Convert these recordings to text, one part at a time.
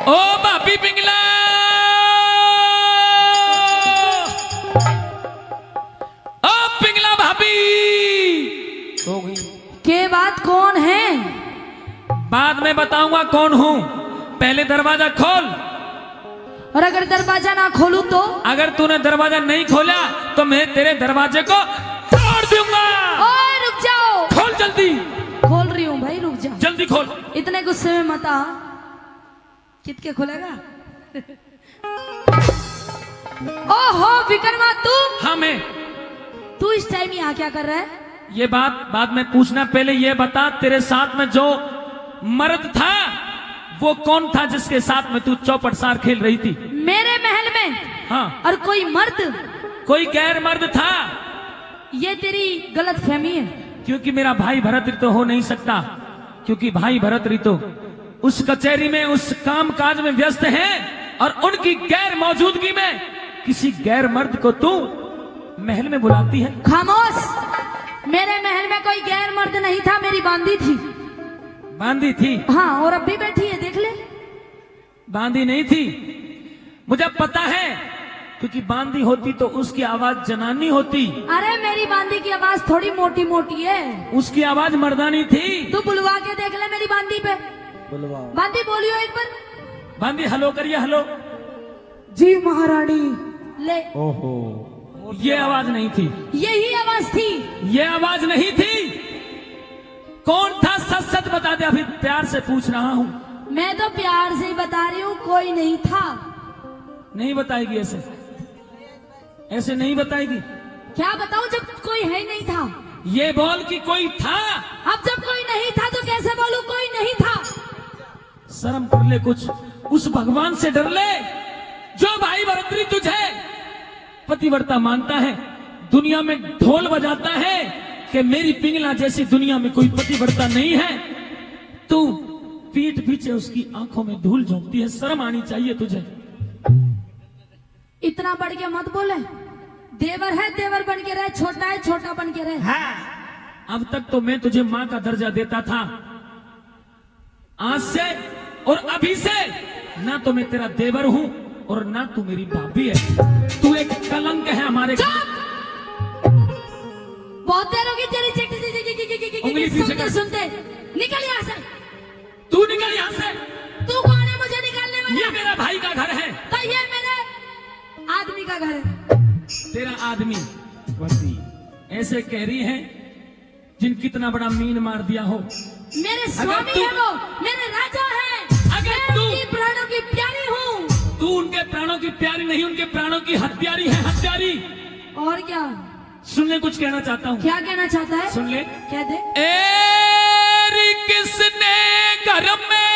ओ भाभी पिंगला, ओ पिंगला भाभी। हो गई के बात कौन है? बाद में बताऊंगा कौन हूं, पहले दरवाजा खोल। और अगर दरवाजा ना खोलूं तो? अगर तूने दरवाजा नहीं खोला तो मैं तेरे दरवाजे को तोड़ दूंगा। ओए रुक जाओ। खोल जल्दी। खोल रही हूँ भाई, रुक जा। जल्दी खोल। इतने गुस्से में मत आ। कितके खोलेगा? ओहो विक्रमा तू? हाँ मैं। तू इस टाइम यहाँ क्या कर रहा है? ये बात बाद में पूछना, पहले ये बता तेरे साथ में जो मर्द था वो कौन था जिसके साथ में तू चौपट सार खेल रही थी? मेरे महल में? हाँ। और कोई मर्द? कोई गैर मर्द था? ये तेरी गलत फहमी है। क्योंकि मेरा भाई भरत ऋतु हो नहीं सकता, क्योंकि भाई भरत ऋतु उस कचहरी में उस काम काज में व्यस्त है और उनकी गैर मौजूदगी में किसी गैर मर्द को तू महल में बुलाती है। खामोश। मेरे महल में कोई गैर मर्द नहीं था, मेरी बांदी थी। बांदी थी? हाँ, और अब भी बैठी है, देख ले। बांदी नहीं थी, मुझे पता है, क्योंकि बांदी होती तो उसकी आवाज जनानी होती। अरे मेरी बांदी की आवाज थोड़ी मोटी मोटी है, उसकी आवाज मर्दानी थी। तू बुलवा के देख ले मेरी बांदी पे। बांदी बोलियो एक बार। बांदी हलो करिए। हलो जी महारानी। ले। ओहो, ये आवाज नहीं थी। यही आवाज थी। ये आवाज नहीं थी। कौन था? सच सच बता दे, अभी प्यार से पूछ रहा हूँ। मैं तो प्यार से ही बता रही हूँ, कोई नहीं था। नहीं बताएगी ऐसे? ऐसे नहीं बताएगी। क्या बताऊँ जब कोई है नहीं था? ये बोल कि कोई था। अब जब कोई नहीं था तो कैसे बोलूं कोई नहीं था? शर्म कर ले कुछ, उस भगवान से डर ले जो भाई भरतरी तुझे पतिव्रता मानता है, दुनिया में ढोल बजाता है कि मेरी पिंगला जैसी दुनिया में कोई पतिव्रता नहीं है। तू पीठ पीछे उसकी आंखों में धूल झोंकती है, शर्म आनी चाहिए तुझे। इतना बढ़ के मत बोले। देवर है देवर बन के रहे, छोटा है छोटा बन के रहे। हाँ। अब तक तो मैं तुझे माँ का दर्जा देता था, आज से और अभी से ना तो मैं तेरा देवर हूँ और ना तू मेरी भाभी है। तू एक कलंक है हमारे। बहुत देर होगी तेरी उंगली पीछे कर। सुनते। निकल यहाँ से। तू निकल यहाँ से। तू कौन है मुझे निकालने वाला? ये मेरा भाई का घर है। तो ये मेरे आदमी का घर है। तेरा आदमी वर्दी ऐसे कह रही है जिन कितना बड़ा मीन मार दिया हो। मेरे स्वामी है वो, मेरे राजा है। अगर तू उनकी प्राणों की प्यारी हूँ। तू उनके प्राणों की प्यारी नहीं, उनके प्राणों की हत्यारी है, हत्यारी। और क्या? सुन ले, कुछ कहना चाहता हूँ। क्या कहना चाहता है? सुन ले। कह दे। एरी किसने घर में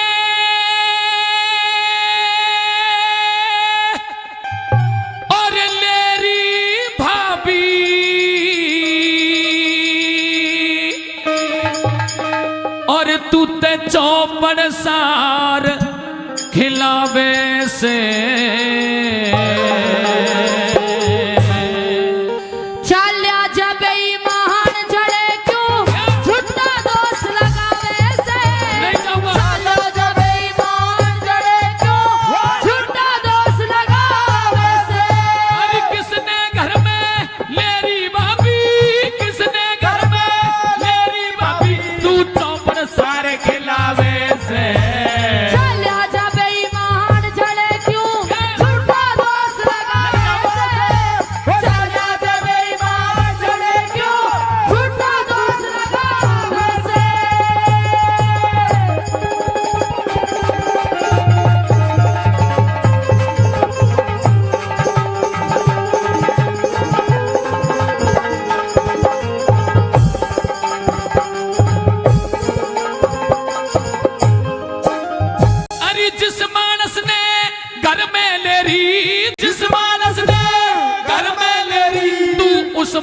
और लेरी भाभी और तू ते चौपड़ सार खिलावे से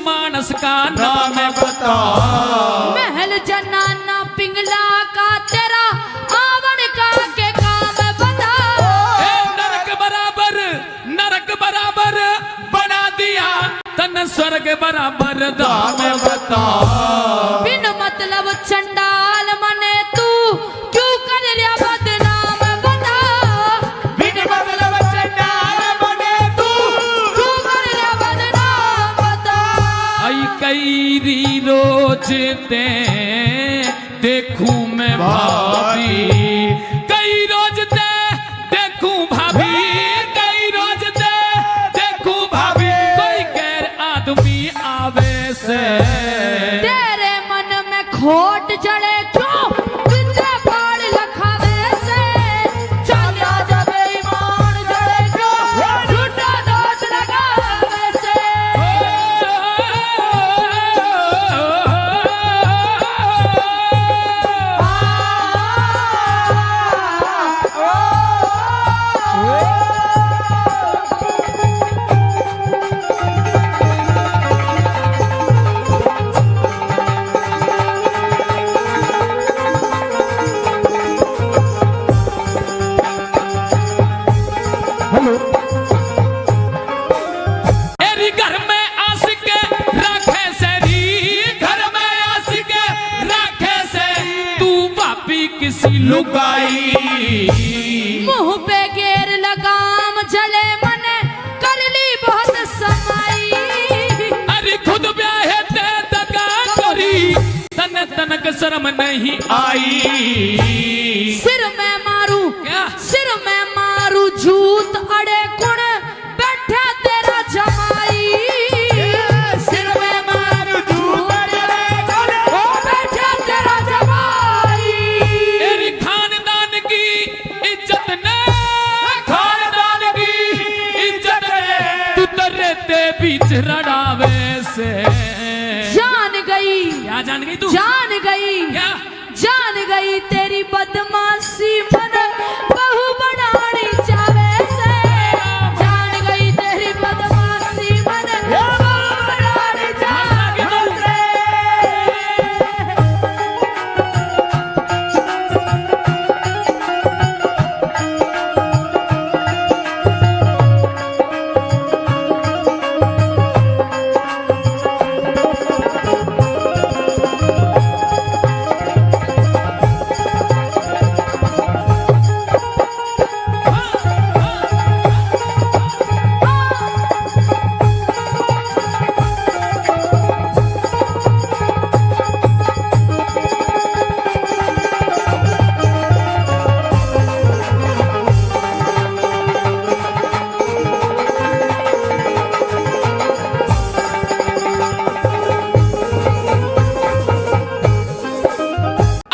मानस का नाम बता। महल जनाना पिंगला का तेरा आवन का के काम बता। नरक बराबर बना दिया, तन स्वर्ग बराबर दाम बता। बिन मतलब चंडाल मने तू क्यों कर रहा बदनाम बता। ते देखूं मैं भाभी, कई रोज ते देखूं भाभी, कई रोज ते देखूं भाभी, कोई गैर आदमी आवे से तेरे मन में खोट जड़े क्यों बिंदे पाड़ लखावे से, चालिया जब ईमान जड़े क्यों झूठा दोष लगावे से। हेलो एरी घर में आस के राखे सेरी, घर में आस के राखे से तू वापी किसी लुगाई, मुंह पे गेर लगाम जले मन कर ली बहुत समाई, अरे खुद ब्याहे ते दगा करी तन तनक शर्म नहीं आई, सिर में मारू क्या सिर में मारू झूठ अड़े कुण बैठा तेरा जमाई, सिर में मारू झूठ अड़े कुण बैठा तेरा जमाई। तेरी खानदान की इज्जत ने, खानदान की इज्जत ने तू दर्रे बीच रड़ावे से, जान गई क्या जान गई तू, जान गई क्या जान गई तेरी बदमाशी मन बहू बनानी चावे से, जान गई तेरी बदमाशी मन बहू बनानी चावे से।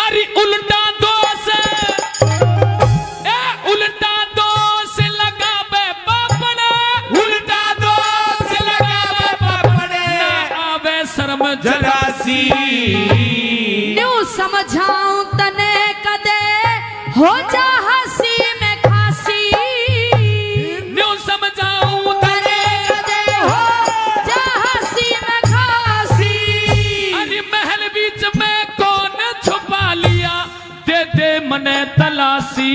अरे उल्टा दोष, उल्टा दोष लगावे पापड़, उल्टा दोष लगावे पापड़, ना आवे शर्म जरासी, न्यू समझाऊं तने कदे हो जा हंसी में खासी, न्यू समझाऊं तने कदे हो जा हंसी में खासी। अरे महल बीच में कौन छुपा लिया, दे दे मने तलाशी,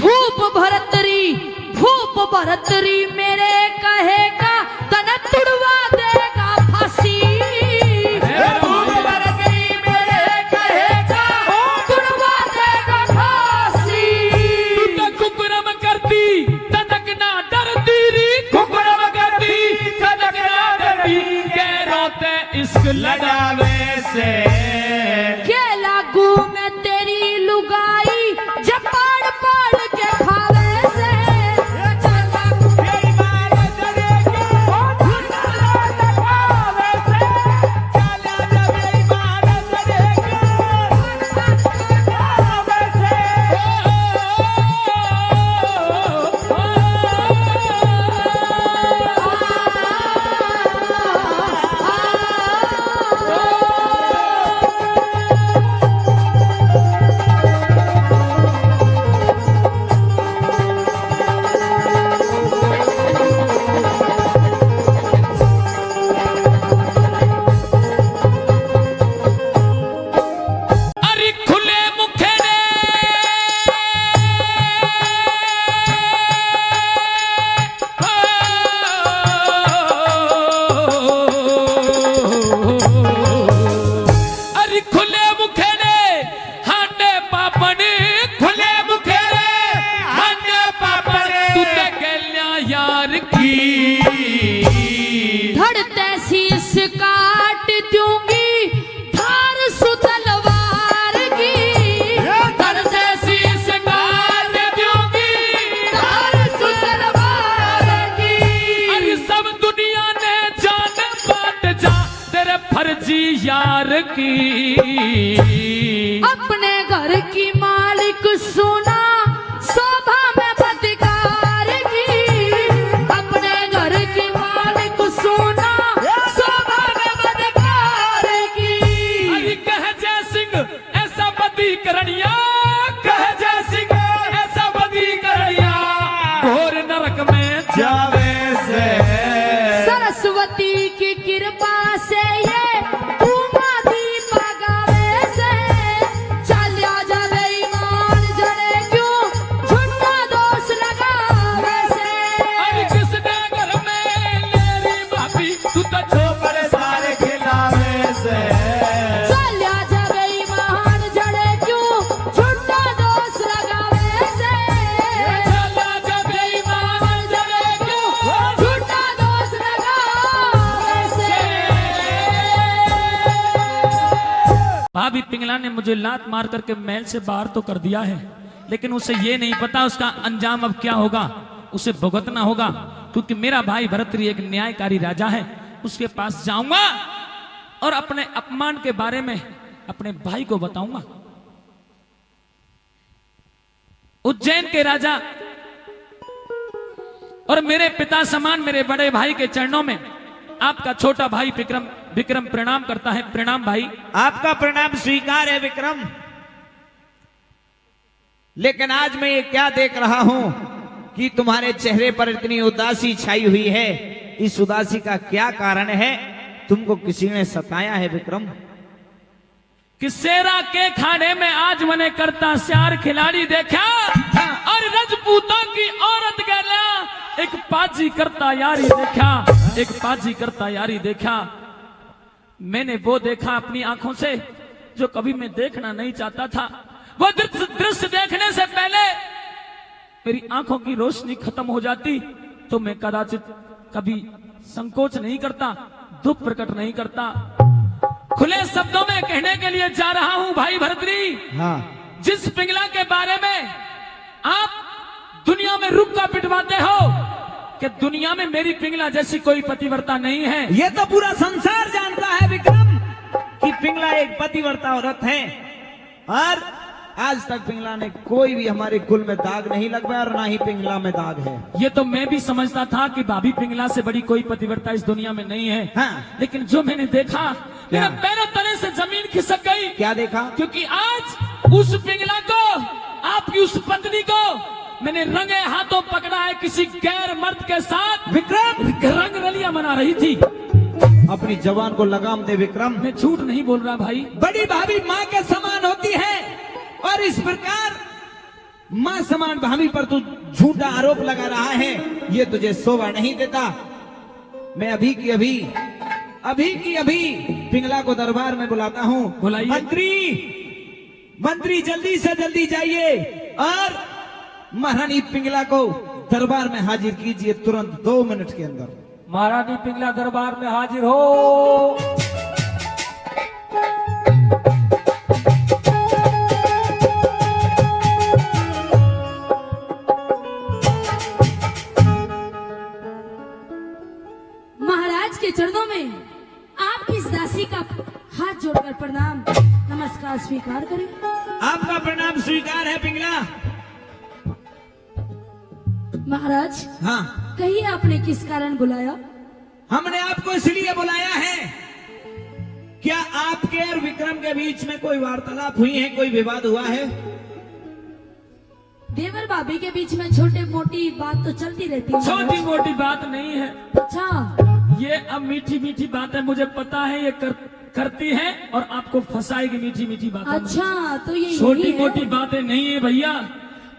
भूप भरतरी मेरे कहेगा तन तुड़वा देगा फांसी, भूप भरतरी मेरे कहेगा तुड़वा देगा फांसी। तू तो कुकरम करती तनक ना डरती री, कुकरम करती तनक ना डरती, के रोते इश्क लड़ावे से, के लागू में तेरी लुगाई जब पाड़ पाड़ के खावे से, के लागू मेरी मार चढ़ेगी यार की। अपने घर की मालिक सोना शोभा में बदकार की। अपने घर की मालिक सोना शोभा में बदकार की। अरे कह जय सिंह ऐसा बदी करणिया, कह जय सिंह ऐसा बदी करणिया, घोर नरक में जावे से सरस्वती की कृपा से ये उमा दीपा गावे से। चलिया जावे ईमान जड़े क्यों झूठा दोष लगावे से। अरे किसने घर में लेरी भाभी तू तो पर सारे खिलावे से चलिया जावे ईमान जड़े क्यों झूठा दोष लगावे से। चला जब ईमान जड़े क्यों झूठा दोष लगावे से। भाभी पिंगला ने मुझे लात मार करके महल से बाहर तो कर दिया है, लेकिन उसे ये नहीं पता उसका अंजाम अब क्या होगा। उसे भुगतना होगा, क्योंकि मेरा भाई भरतरी एक न्यायकारी राजा है। उसके पास जाऊंगा और अपने अपमान के बारे में अपने भाई को बताऊंगा। उज्जैन के राजा और मेरे पिता समान मेरे बड़े भाई के चरणों में आपका छोटा भाई विक्रम प्रणाम करता है। प्रणाम भाई। आपका प्रणाम स्वीकार है विक्रम। लेकिन आज मैं ये क्या देख रहा हूं कि तुम्हारे चेहरे पर इतनी उदासी छाई हुई है। इस उदासी का क्या कारण है? तुमको किसी ने सताया है विक्रम? कि सेरा के खाने में आज मैंने करता श्यार खिलाड़ी देखा और रजपूतों की औरत गला एक पाजी करता यारी देखा, एक पाजी करता यारी देखा। मैंने वो देखा अपनी आंखों से जो कभी मैं देखना नहीं चाहता था। वो दृश्य देखने से पहले मेरी आंखों की रोशनी खत्म हो जाती तो मैं कदाचित कभी संकोच नहीं करता, दुख प्रकट नहीं करता। खुले शब्दों में कहने के लिए जा रहा हूं भाई भरतरी, हाँ। जिस पिंगला के बारे में आप दुनिया में रुक का पिटवाते हो कि दुनिया में मेरी पिंगला जैसी कोई पतिव्रता नहीं है। ये तो पूरा संसार जानता है विक्रम कि पिंगला एक पतिव्रता औरत है, और आज तक पिंगला ने कोई भी हमारे कुल में दाग नहीं लगवाया और ना ही पिंगला में दाग है। ये तो मैं भी समझता था कि भाभी पिंगला से बड़ी कोई पतिव्रता इस दुनिया में नहीं है। हाँ। लेकिन जो मैंने देखा मेरे पैरों तले से जमीन खिसक गई। क्या देखा? क्योंकि आज उस पिंगला को, आपकी उस पत्नी को मैंने रंगे हाथों पकड़ा है किसी गैर मर्द के साथ। विक्रम रंग रलियां मना रही थी। अपनी जवान को लगाम दे विक्रम। मैं झूठ नहीं बोल रहा भाई। बड़ी भाभी माँ के समान होती है और इस प्रकार माँ समान भाभी पर तू झूठा आरोप लगा रहा है, ये तुझे शोभा नहीं देता। मैं अभी की अभी पिंगला को दरबार में बुलाता हूँ। बुलाइए। मंत्री जल्दी से जल्दी जाइए और महारानी पिंगला को दरबार में हाजिर कीजिए तुरंत 2 मिनट के अंदर। महारानी पिंगला दरबार में हाजिर हो। महाराज के चरणों में आप इस दासी का हाथ जोड़कर प्रणाम नमस्कार स्वीकार करें। आपका प्रणाम स्वीकार है पिंगला। महाराज, हाँ, कहिए आपने किस कारण बुलाया? हमने आपको इसलिए बुलाया है, क्या आपके और विक्रम के बीच में कोई वार्तालाप हुई है, कोई विवाद हुआ है? देवर भाभी के बीच में छोटी मोटी बात तो चलती रहती है। छोटी मोटी बात नहीं है। अच्छा, ये अब मीठी मीठी बातें मुझे पता है ये करती है और आपको फंसाएगी मीठी मीठी बातें। अच्छा, तो ये छोटी मोटी बातें नहीं है भैया।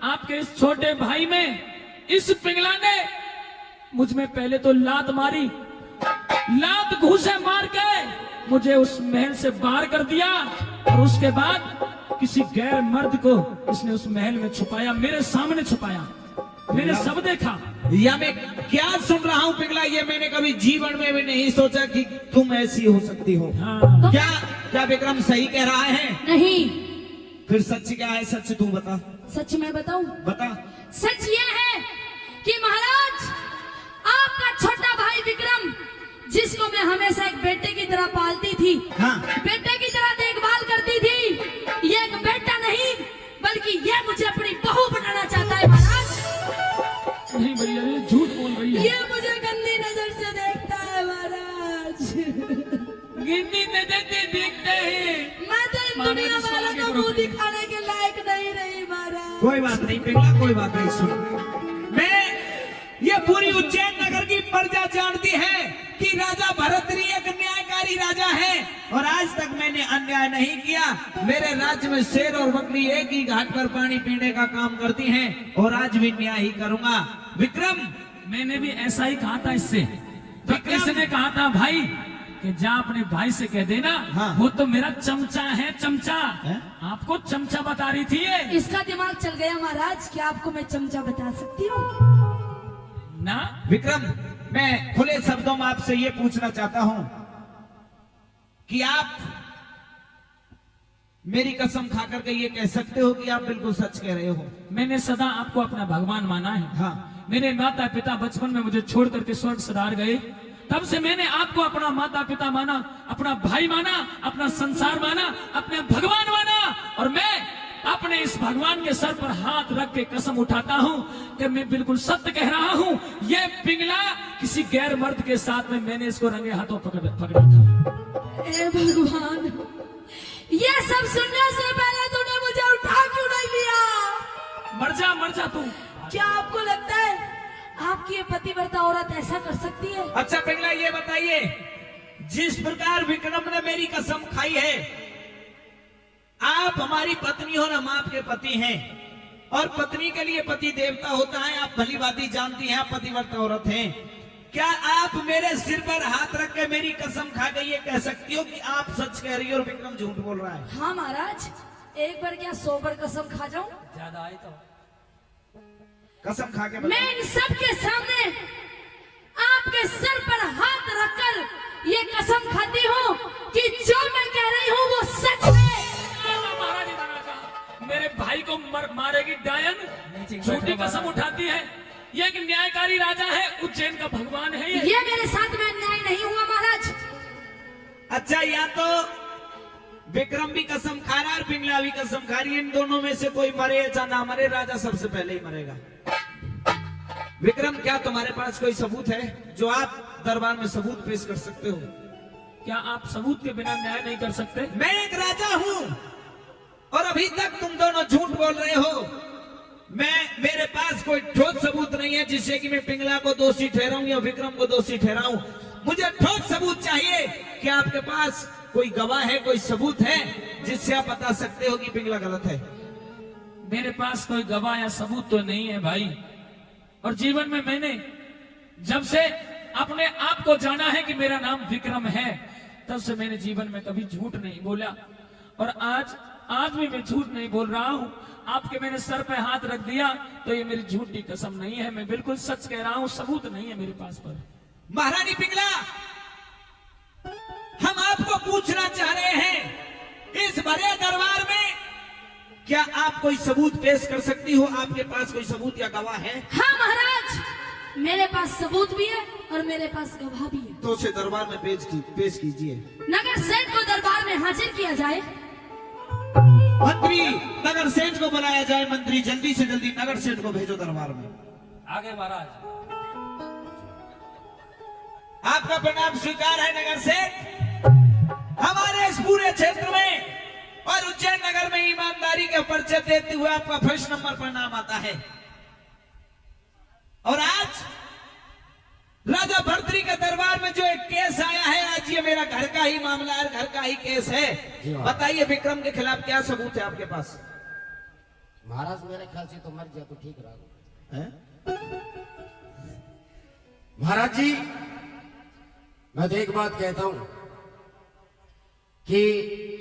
आपके इस छोटे भाई में इस पिंगला ने मुझ में पहले तो लात मारी, लात घूसे मार के मुझे उस महल से बाहर कर दिया और उसके बाद किसी गैर मर्द को इसने उस महल में छुपाया, मेरे सामने छुपाया। मैंने सब देखा। या मैं क्या सुन रहा हूँ पिंगला, ये मैंने कभी जीवन में भी नहीं सोचा कि तुम ऐसी हो सकती हो। हाँ। क्या विक्रम सही कह रहा है? नहीं। फिर सच क्या है? सच तू बता। सच मैं बताऊं? बता। सच ये है कि महाराज आपका छोटा भाई विक्रम, जिसको मैं हमेशा एक बेटे की तरह पालती थी, हाँ। बेटे की तरह देखभाल करती थी। ये एक बेटा नहीं बल्कि ये मुझे अपनी बहू बनाना चाहता है महाराज। नहीं भैया, ये झूठ बोल रही है। ये मुझे गंदी नजर से देखता है महाराज। गिनती नजर से देखते हैं। मैं तो इन दुनिया वालों को मुंह दिखाने के लायक नहीं रही महाराज। कोई बात नहीं पिंगला, कोई बात नहीं। सुन, मैं ये पूरी उज्जैन नगर की प्रजा जानती है कि राजा भरतरी एक न्यायकारी राजा है और आज तक मैंने अन्याय नहीं किया। मेरे राज्य में शेर और बकरी एक ही घाट पर पानी पीने का काम करती हैं और आज भी न्याय ही करूंगा। विक्रम, मैंने भी ऐसा ही कहा था इससे। तो इसने कहा था भाई कि जा अपने भाई से कह देना, हाँ। वो तो मेरा चमचा है, चमचा है? आपको चमचा बता रही थी ये। इसका दिमाग चल गया महाराज। क्या आपको मैं चमचा बता सकती हूँ? ना विक्रम, मैं खुले शब्दों में आपसे ये पूछना चाहता हूं कि आप मेरी कसम खा करके ये कह सकते हो कि आप बिल्कुल सच कह रहे हो? मैंने सदा आपको अपना भगवान माना है। हाँ। मेरे माता पिता बचपन में मुझे छोड़ करके स्वर्ग सिधार गए, तब से मैंने आपको अपना माता पिता माना, अपना भाई माना, अपना संसार माना, अपने भगवान माना। और मैं अपने इस भगवान के सर पर हाथ रख के कसम उठाता हूं कि मैं बिल्कुल सत्य कह रहा हूं। ये पिंगला किसी गैर मर्द के साथ में मैंने इसको रंगे हाथों पकड़ा था। ए भगवान, ये सब सुनने से पहले तूने मुझे उठा क्यों नहीं लिया? मर जा तू। क्या आपको लगता है आपकी ये पतिव्रता औरत ऐसा कर सकती है? अच्छा पिंगला, ये बताइए, जिस प्रकार विक्रम ने मेरी कसम खाई है, आप हमारी पत्नी हो, हम आपके पति हैं और पत्नी के लिए पति देवता होता है। आप भली बाती जानती हैं, आप पतिव्रता औरत हैं। क्या आप मेरे सिर पर हाथ रख के मेरी कसम खा के ये कह सकती हो कि आप सच कह रही हो और विक्रम झूठ बोल रहा है? हाँ महाराज, एक बार क्या 100 बार कसम खा जाऊं? ज्यादा आए तो कसम खा के मैं इन सब के सामने आपके सर पर हाथ रखकर ये कसम खाती हूँ कि जो मैं कह रही हूँ वो सच है। मेरे भाई को मारेगी डायन, झूठी कसम उठाती है। ये एक न्यायकारी राजा है, उज्जैन का भगवान है ये मेरे साथ में अन्याय नहीं हुआ महाराज। अच्छा, या तो विक्रम भी कसम खा रहा है और पिंगला भी कसम खा रही है। इन दोनों में से कोई मरे या ना मरे, राजा सबसे पहले ही मरेगा। विक्रम, क्या तुम्हारे पास कोई सबूत है जो आप दरबार में सबूत पेश कर सकते हो? क्या आप सबूत के बिना न्याय नहीं कर सकते? मैं एक राजा हूं और अभी तक तुम दोनों झूठ बोल रहे हो। मेरे पास कोई ठोस सबूत नहीं है जिससे कि मैं पिंगला को दोषी ठहराऊं या विक्रम को दोषी ठहराऊं। मुझे ठोस सबूत चाहिए कि आपके पास कोई गवाह है, कोई सबूत है जिससे आप बता सकते हो कि पिंगला गलत है। मेरे पास कोई गवाह या सबूत तो नहीं है भाई। और जीवन में मैंने जब से अपने आप को जाना है कि मेरा नाम विक्रम है, तब से मैंने जीवन में कभी झूठ नहीं बोला। और आज भी मैं झूठ नहीं बोल रहा हूं। आपके मैंने सर पे हाथ रख दिया तो ये मेरी झूठी कसम नहीं है, मैं बिल्कुल सच कह रहा हूं। सबूत नहीं है मेरे पास पर। महारानी पिंगला, हम आपको पूछना चाह रहे हैं, इस बड़े दरबार में क्या आप कोई सबूत पेश कर सकती हो? आपके पास कोई सबूत या गवाह है? हाँ महाराज, मेरे पास सबूत भी है और मेरे पास गवाह भी है। तो उसे दरबार में पेश कीजिए। नगर सेठ को दरबार में हाजिर किया जाए। मंत्री, नगर सेठ को बुलाया जाए। मंत्री, जल्दी से जल्दी नगर सेठ को भेजो दरबार में। आगे महाराज। आपका प्रणाम स्वीकार है नगर सेठ। हमारे इस पूरे क्षेत्र में और उज्जैन नगर में ईमानदारी के परिचय देते हुए आपका फर्स्ट नंबर पर नाम आता है। और आज राजा भरतरी के दरबार में जो एक केस आया है, आज ये मेरा घर का ही मामला है, घर का ही केस है। बताइए विक्रम के खिलाफ क्या सबूत है आपके पास? महाराज, मेरे ख्याल से तो मर गया तो ठीक रहा है? महाराज जी, मैं तो एक बात कहता हूं कि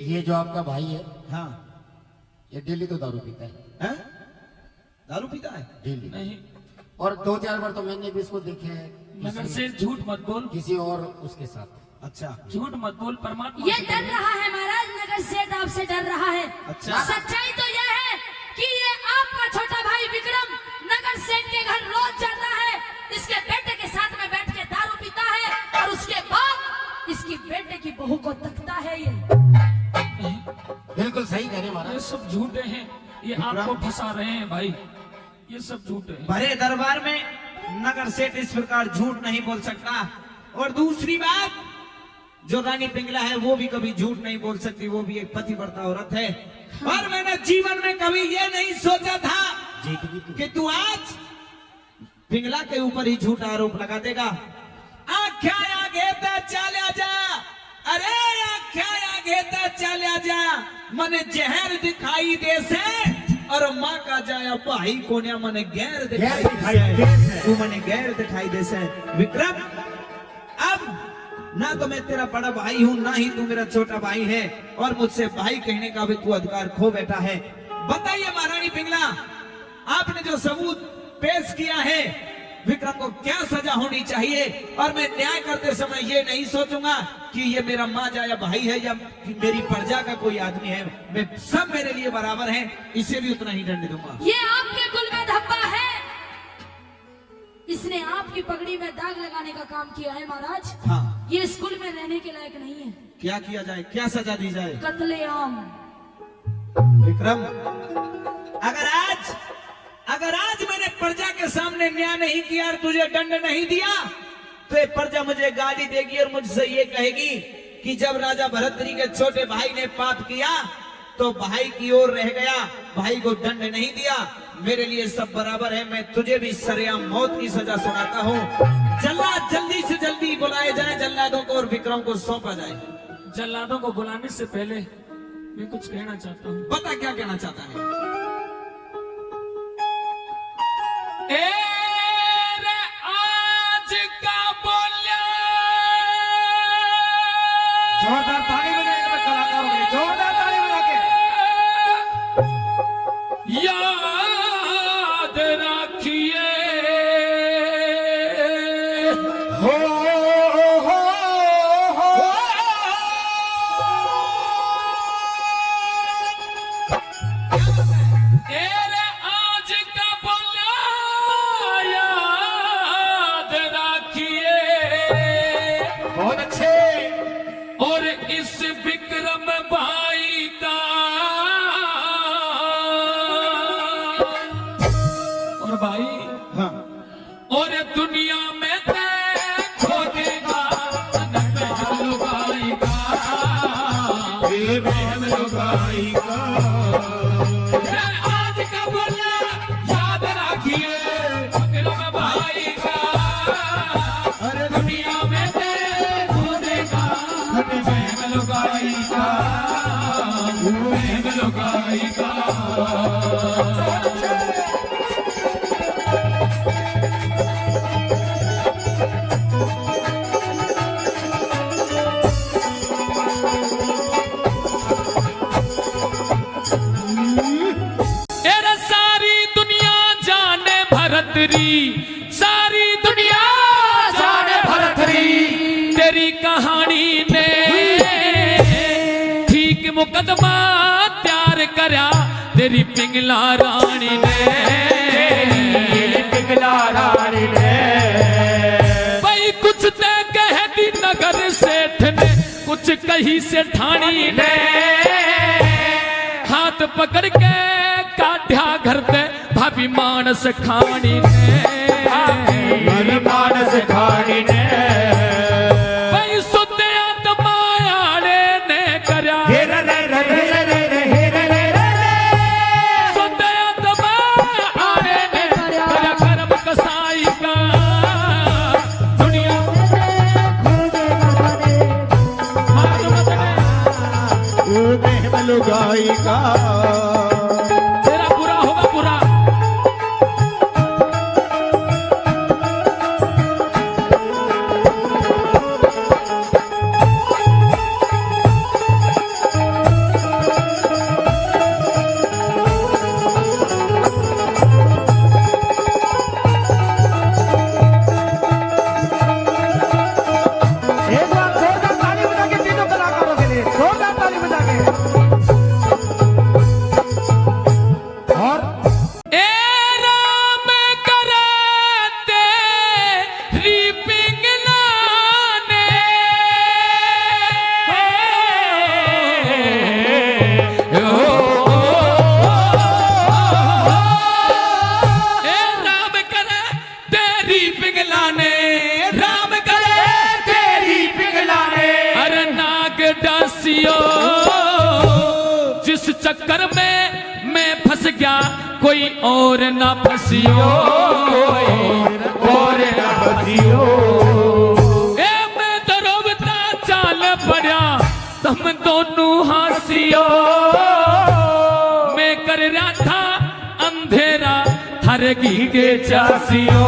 ये जो आपका भाई है, हाँ, ये डेली तो दारू पीता है। दारू पीता है? डेली नहीं, और 2-4 बार तो मैंने भी इसको देखे हैं नगर से झूठ मत बोल, किसी और उसके साथ। अच्छा, झूठ मत बोल, परमात्मा ये से डर रहा है महाराज, नगर सेठ आपसे डर रहा है। अच्छा। सच्चाई तो यह है कि ये आपका छोटा भाई विक्रम नगर सेठ के घर रोज जाता है, इसके बेटे के साथ में बैठ के दारू पीता है और उसके बाद इसकी बेटे की बहू महाराज। ये सब झूठे हैं, ये आपको फंसा रहे हैं भाई, ये सब झूठे हैं। भरे दरबार में नगर सेठ इस प्रकार झूठ नहीं बोल सकता। और दूसरी बात, जो रानी पिंगला है वो भी कभी झूठ नहीं बोल सकती, वो भी एक पतिव्रता औरत है। और मैंने जीवन में कभी ये नहीं सोचा था जीतेगी तू। कि तू आज पिंगला के ऊपर ही झूठा आरोप लगा देगा। आख्या घेता चाल्या जा, अरे आख्या घेता चाल्या जा, मने जहर दिखाई दे से और माँ का जाया भाई कोन्या मने गैर दिखाई दे से, तू मने गैर दिखाई दे से। विक्रम, अब ना तो मैं तेरा बड़ा भाई हूं, ना ही तू मेरा छोटा भाई है, और मुझसे भाई कहने का भी तू अधिकार खो बैठा है। बताइए महारानी पिंगला, आपने जो सबूत पेश किया है, विक्रम को क्या सजा होनी चाहिए? और मैं न्याय करते समय ये नहीं सोचूंगा कि ये मेरा माँ जाया भाई है या कि मेरी प्रजा का कोई आदमी है। मैं सब मेरे लिए बराबर हैं, इसे भी उतना ही दंड दूंगा। ये आपके कुल में धब्बा है, इसने आपकी पगड़ी में दाग लगाने का काम किया है महाराज। हाँ, ये स्कूल में रहने के लायक नहीं है। क्या किया जाए, क्या सजा दी जाए? कत्लेआम। विक्रम, अगर आज मैंने प्रजा के सामने न्याय नहीं किया और तुझे दंड नहीं दिया, तो ये प्रजा मुझे गाली देगी और मुझसे ये कहेगी कि जब राजा भरतरी के छोटे भाई ने पाप किया तो भाई की ओर रह गया, भाई को दंड नहीं दिया। मेरे लिए सब बराबर है, मैं तुझे भी सरेआम मौत की सजा सुनाता हूँ। जल्लाद जल्दी से जल्दी बुलाए जाए जल्लादों को और विक्रम को सौंपा जाए। जल्लादों को बुलाने से पहले मैं कुछ कहना चाहता हूँ। बता क्या कहना चाहता है? रे आज का बोलिया, जोरदार ताली बजाएगा कलाकारों के लिए, जोरदार ताली बजा के। याद रखिए हो रे आज का बोलिया, याद रखिए। बहुत अच्छे। और इस विक्रम भाई का, और भाई, हाँ, और दुनिया में खोजेगा लुगाई का, लुगाई का। आज का बोला याद रखिए विक्रम भाई का, और दुनिया में खोजेगा लुगाई का, लुगाई का। तेरा सारी दुनिया जाने भरतरी, सारी दुनिया जाने भरतरी, तेरी कहानी ने ठीक मुकदमा तैयार करया तेरी पिंगला रानी ने, पिंगला रानी ने भाई कुछ ते कहती नगर सेठ ने, कुछ कही से ठाणी ने, हाथ पकड़ के काढ़ा घर ते भाभी मानस खानी ने, मानस खानी ने भाई सुत्या तमायाड़े ने करया, सुत्या तमायाड़े ने करया कर्म कसाई का, दुनिया लुगाई का। तेरा बुरा होगा बुरा। एक बार जोरदार ताली बजा के तीनों कलाकारों के लिए, जोरदार ताली बजा के। चक्कर में मैं फंस गया, कोई और ना फंसियो, और ना बसियो। ए मैं तो रोबता चाल पड़ा, तुम दोनों हंसियो। मैं कर रहा था अंधेरा, थारे घी के चासियो,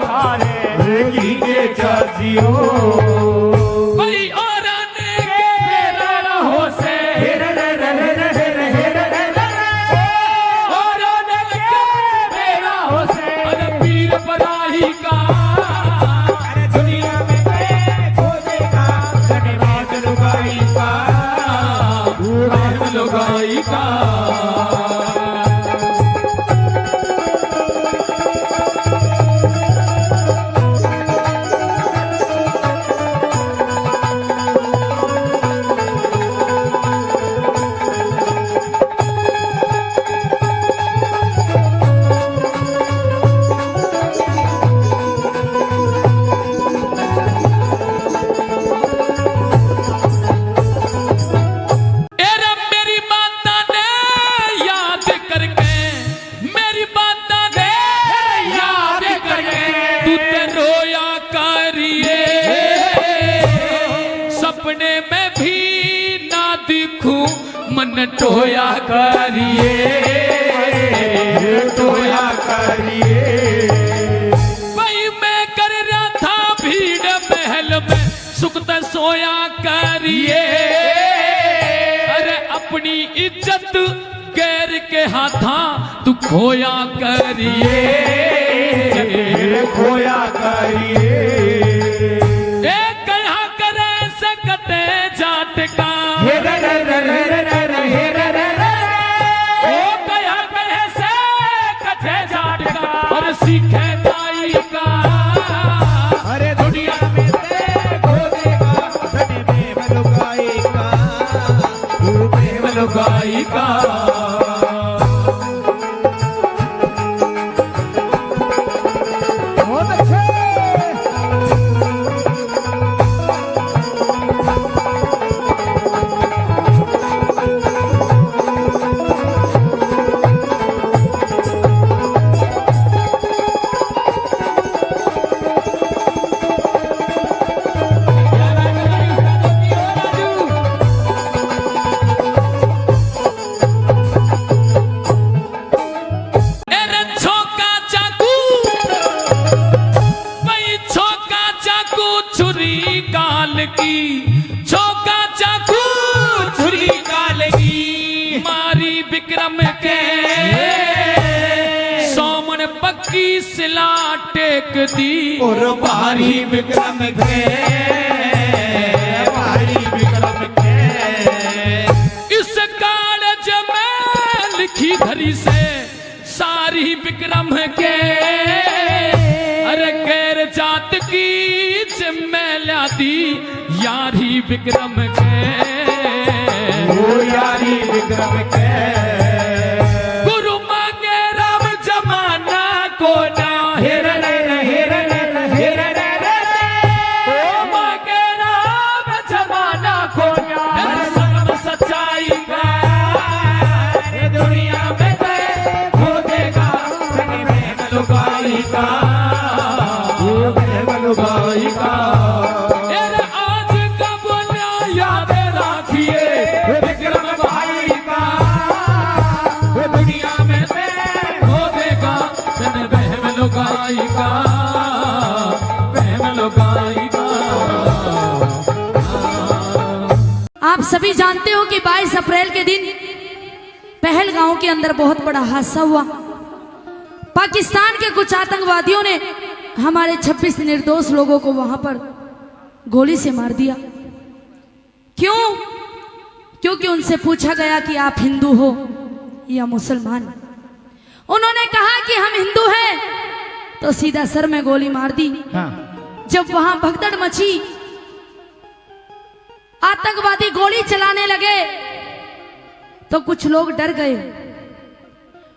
थारे घी के चासियो। कोई और आने के मेरा रहो से, और आने के मेरा हो से, अरे पीर बराही का, अरे दुनिया में खोजेगा धन्यवाद लुगाई का, लुगाई का। मन टोया करिए, टोया करिए। भाई मैं कर रहा था भीड़ महल में, सुखत सोया करिए। अरे अपनी इज्जत गैर के हाथा तू खोया करिए, खोया करिए। एक कहा करे सकते जाट का, और सीखे दाई का, अरे दुनिया में खोजेगा धन प्रेम लुगाई का, प्रेम लुगाई का। बहुत अच्छे। की चौका चाकू छुरी काल की, मारी विक्रम के सोमन पक्की सिला टेक दी, और भारी विक्रम के, भारी विक्रम के। इस कागज में लिखी धरी से सारी विक्रम के, अरे गैर जात की जिम्मेला दी यारी विक्रम के, ओ यारी विक्रम के। गुरु मांगे राम जमाना को ना हेर मांगे राम जमाना को ना, सब सच्चाई का दुनिया में खोजेगा प्रेम लुगाई का, प्रेम लुगाई का। विक्रम भाई का दुनिया में खोजेगा तन बहम लुगाई का, बहम लुगाई का। आप सभी जानते हो कि 22 अप्रैल के दिन पहलगांव के अंदर बहुत बड़ा हादसा हुआ। पाकिस्तान के कुछ आतंकवादियों ने हमारे 26 निर्दोष लोगों को वहां पर गोली से मार दिया। क्यों? क्योंकि उनसे पूछा गया कि आप हिंदू हो या मुसलमान। उन्होंने कहा कि हम हिंदू हैं, तो सीधा सर में गोली मार दी। जब वहां भगदड़ मची, आतंकवादी गोली चलाने लगे, तो कुछ लोग डर गए।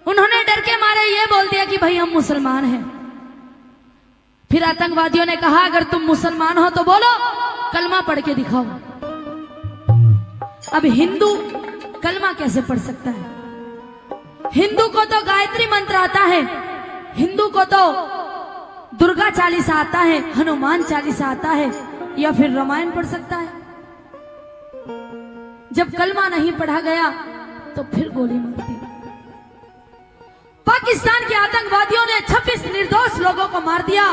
उन्होंने डर के मारे ये बोल दिया कि भाई हम मुसलमान हैं। फिर आतंकवादियों ने कहा अगर तुम मुसलमान हो तो बोलो, कलमा पढ़ के दिखाओ। अब हिंदू कलमा कैसे पढ़ सकता है? हिंदू को तो गायत्री मंत्र आता है, हिंदू को तो दुर्गा चालीसा आता है, हनुमान चालीसा आता है, या फिर रामायण पढ़ सकता है। जब कलमा नहीं पढ़ा गया तो फिर गोली मार दी। पाकिस्तान के आतंकवादियों ने 26 निर्दोष लोगों को मार दिया।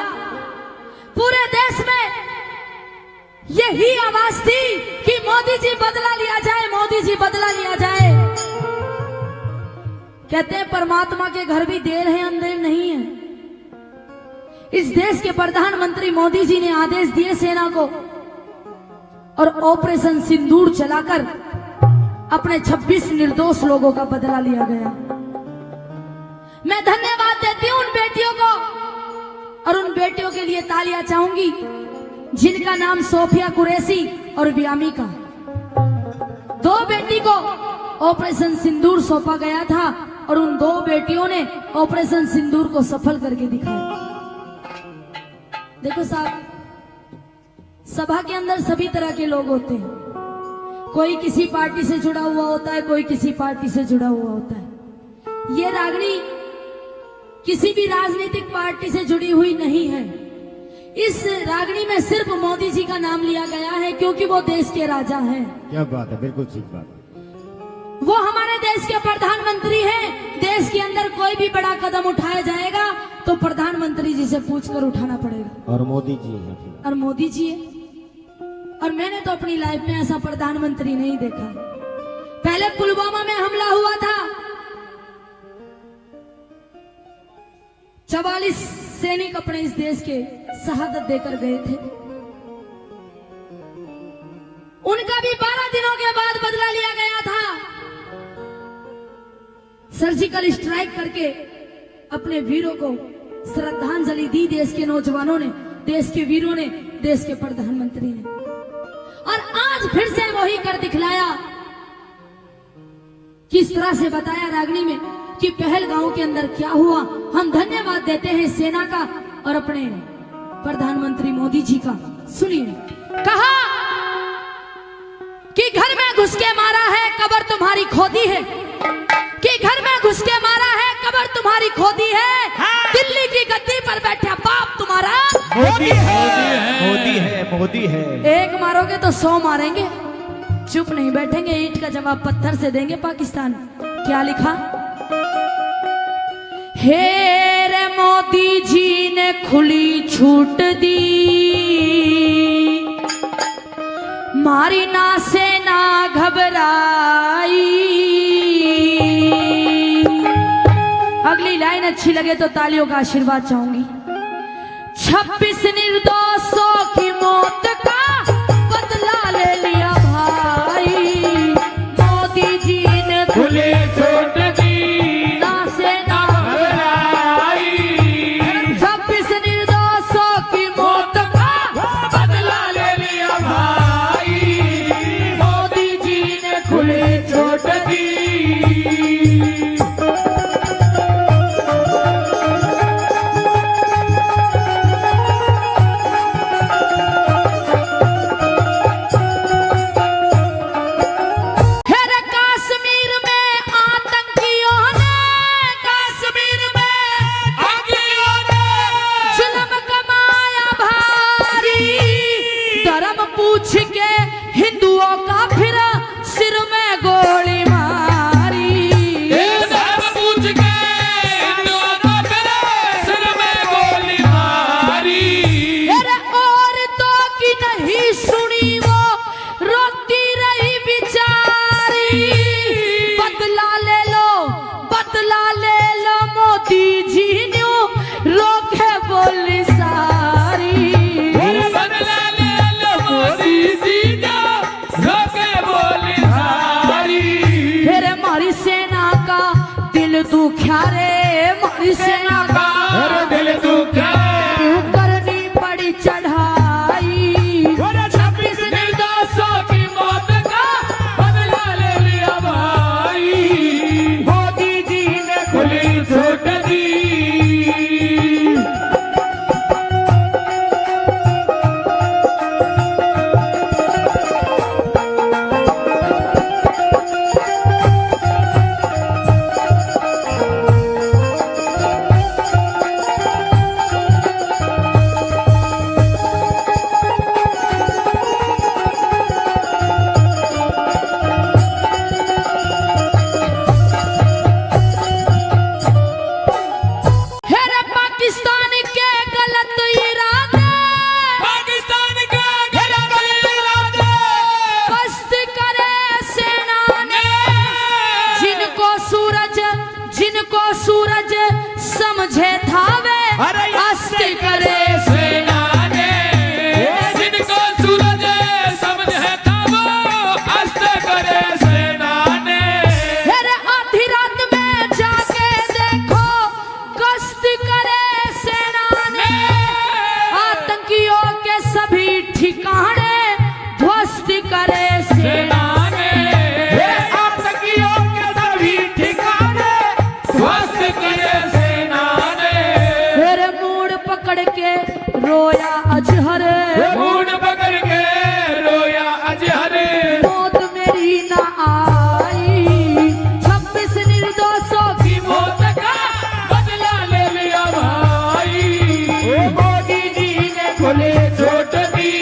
पूरे देश में यही आवाज थी कि मोदी जी बदला लिया जाए, मोदी जी बदला लिया जाए। कहते हैं परमात्मा के घर भी देर है अंधेर नहीं है। इस देश के प्रधानमंत्री मोदी जी ने आदेश दिए सेना को, और ऑपरेशन सिंदूर चलाकर अपने 26 निर्दोष लोगों का बदला लिया गया। मैं धन्यवाद देती हूं उन बेटियों को, और उन बेटियों के लिए तालियां चाहूंगी जिनका नाम सोफिया कुरैशी और व्यामिका। 2 बेटी को ऑपरेशन सिंदूर सौंपा गया था, और उन 2 बेटियों ने ऑपरेशन सिंदूर को सफल करके दिखाया। देखो साहब, सभा के अंदर सभी तरह के लोग होते हैं। कोई किसी पार्टी से जुड़ा हुआ होता है, कोई किसी पार्टी से जुड़ा हुआ होता है। ये रागनी किसी भी राजनीतिक पार्टी से जुड़ी हुई नहीं है। इस रागनी में सिर्फ मोदी जी का नाम लिया गया है, क्योंकि वो देश के राजा हैं। क्या बात है, बिल्कुल ठीक बात है। वो हमारे देश के प्रधानमंत्री हैं। देश के अंदर कोई भी बड़ा कदम उठाया जाएगा तो प्रधानमंत्री जी से पूछकर उठाना पड़ेगा। और मोदी जी हैं। और मोदी जी है। और मैंने तो अपनी लाइफ में ऐसा प्रधानमंत्री नहीं देखा। पहले पुलवामा में हमला हुआ था, 44 सैनिक अपने इस देश के शहादत देकर गए थे। उनका भी 12 दिनों के बाद बदला लिया गया था। सर्जिकल स्ट्राइक करके अपने वीरों को श्रद्धांजलि दी देश के नौजवानों ने, देश के वीरों ने, देश के प्रधानमंत्री ने। और आज फिर से वही कर दिखलाया। किस तरह से बताया रागनी में कि पहलगांव के अंदर क्या हुआ। हम धन्यवाद देते हैं सेना का और अपने प्रधानमंत्री मोदी जी का। सुनिए, कहा कि घर में घुस के मारा है, कब्र तुम्हारी खोदी है। कि घर में घुस के मारा है, कब्र तुम्हारी खोदी है। दिल्ली की गद्दी पर बैठा बाप तुम्हारा मोदी है, मोदी है, मोदी है। एक मारोगे तो 100 मारेंगे, चुप नहीं बैठेंगे। ईंट का जवाब पत्थर से देंगे पाकिस्तान। क्या लिखा? हे रे मोदी जी ने खुली छूट दी, मारी ना सेना घबराई। अगली लाइन अच्छी लगे तो तालियों का आशीर्वाद चाहूंगी। 26 निर्दोषों की मौत का बदला ले लिया भाई। मोदी जी ने खुली छूट दी, ना सेना घबराई। 26 निर्दोषों की मौत का बदला ले लिया भाई। मोदी जी ने खुली छूट दी। पकड़ के रोया अजहर, ऊंट पकड़ के रोया अजहर, मौत मेरी ना आई, 26 निर्दोषों की की मौत का बदला ले लिया भाई। ओ मोदी जी ने खुले छूट दी।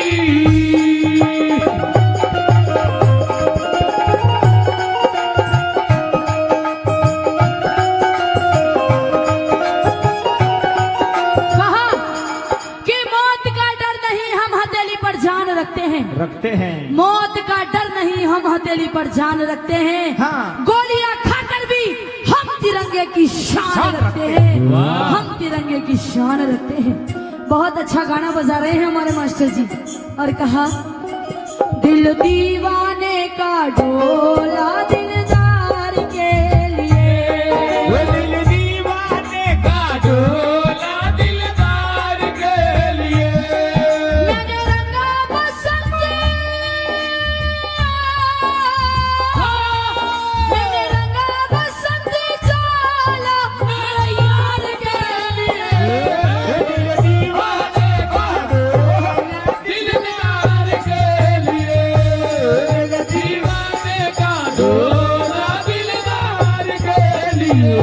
कहा कि मौत का डर नहीं, हम हथेली पर जान रखते हैं, मौत का डर नहीं, हम हथेली पर जान रखते हैं, हाँ। गोलियां खाकर भी हम तिरंगे की शान रखते हैं, हम तिरंगे की शान रखते हैं। बहुत अच्छा गाना बजा रहे हैं हमारे मास्टर जी। और कहा दिल दीवाने का डोला दिलदार के लिए, वो दिल दीवाने का डोला दिलदार के लिए। मैंने रंगा बसंती, मैंने रंगा बसंती चोला मेरे यार के लिए। दिल दीवाने का डोला दिलदार के लिए। दिल दीवाने का डोला दिलदार के लिए।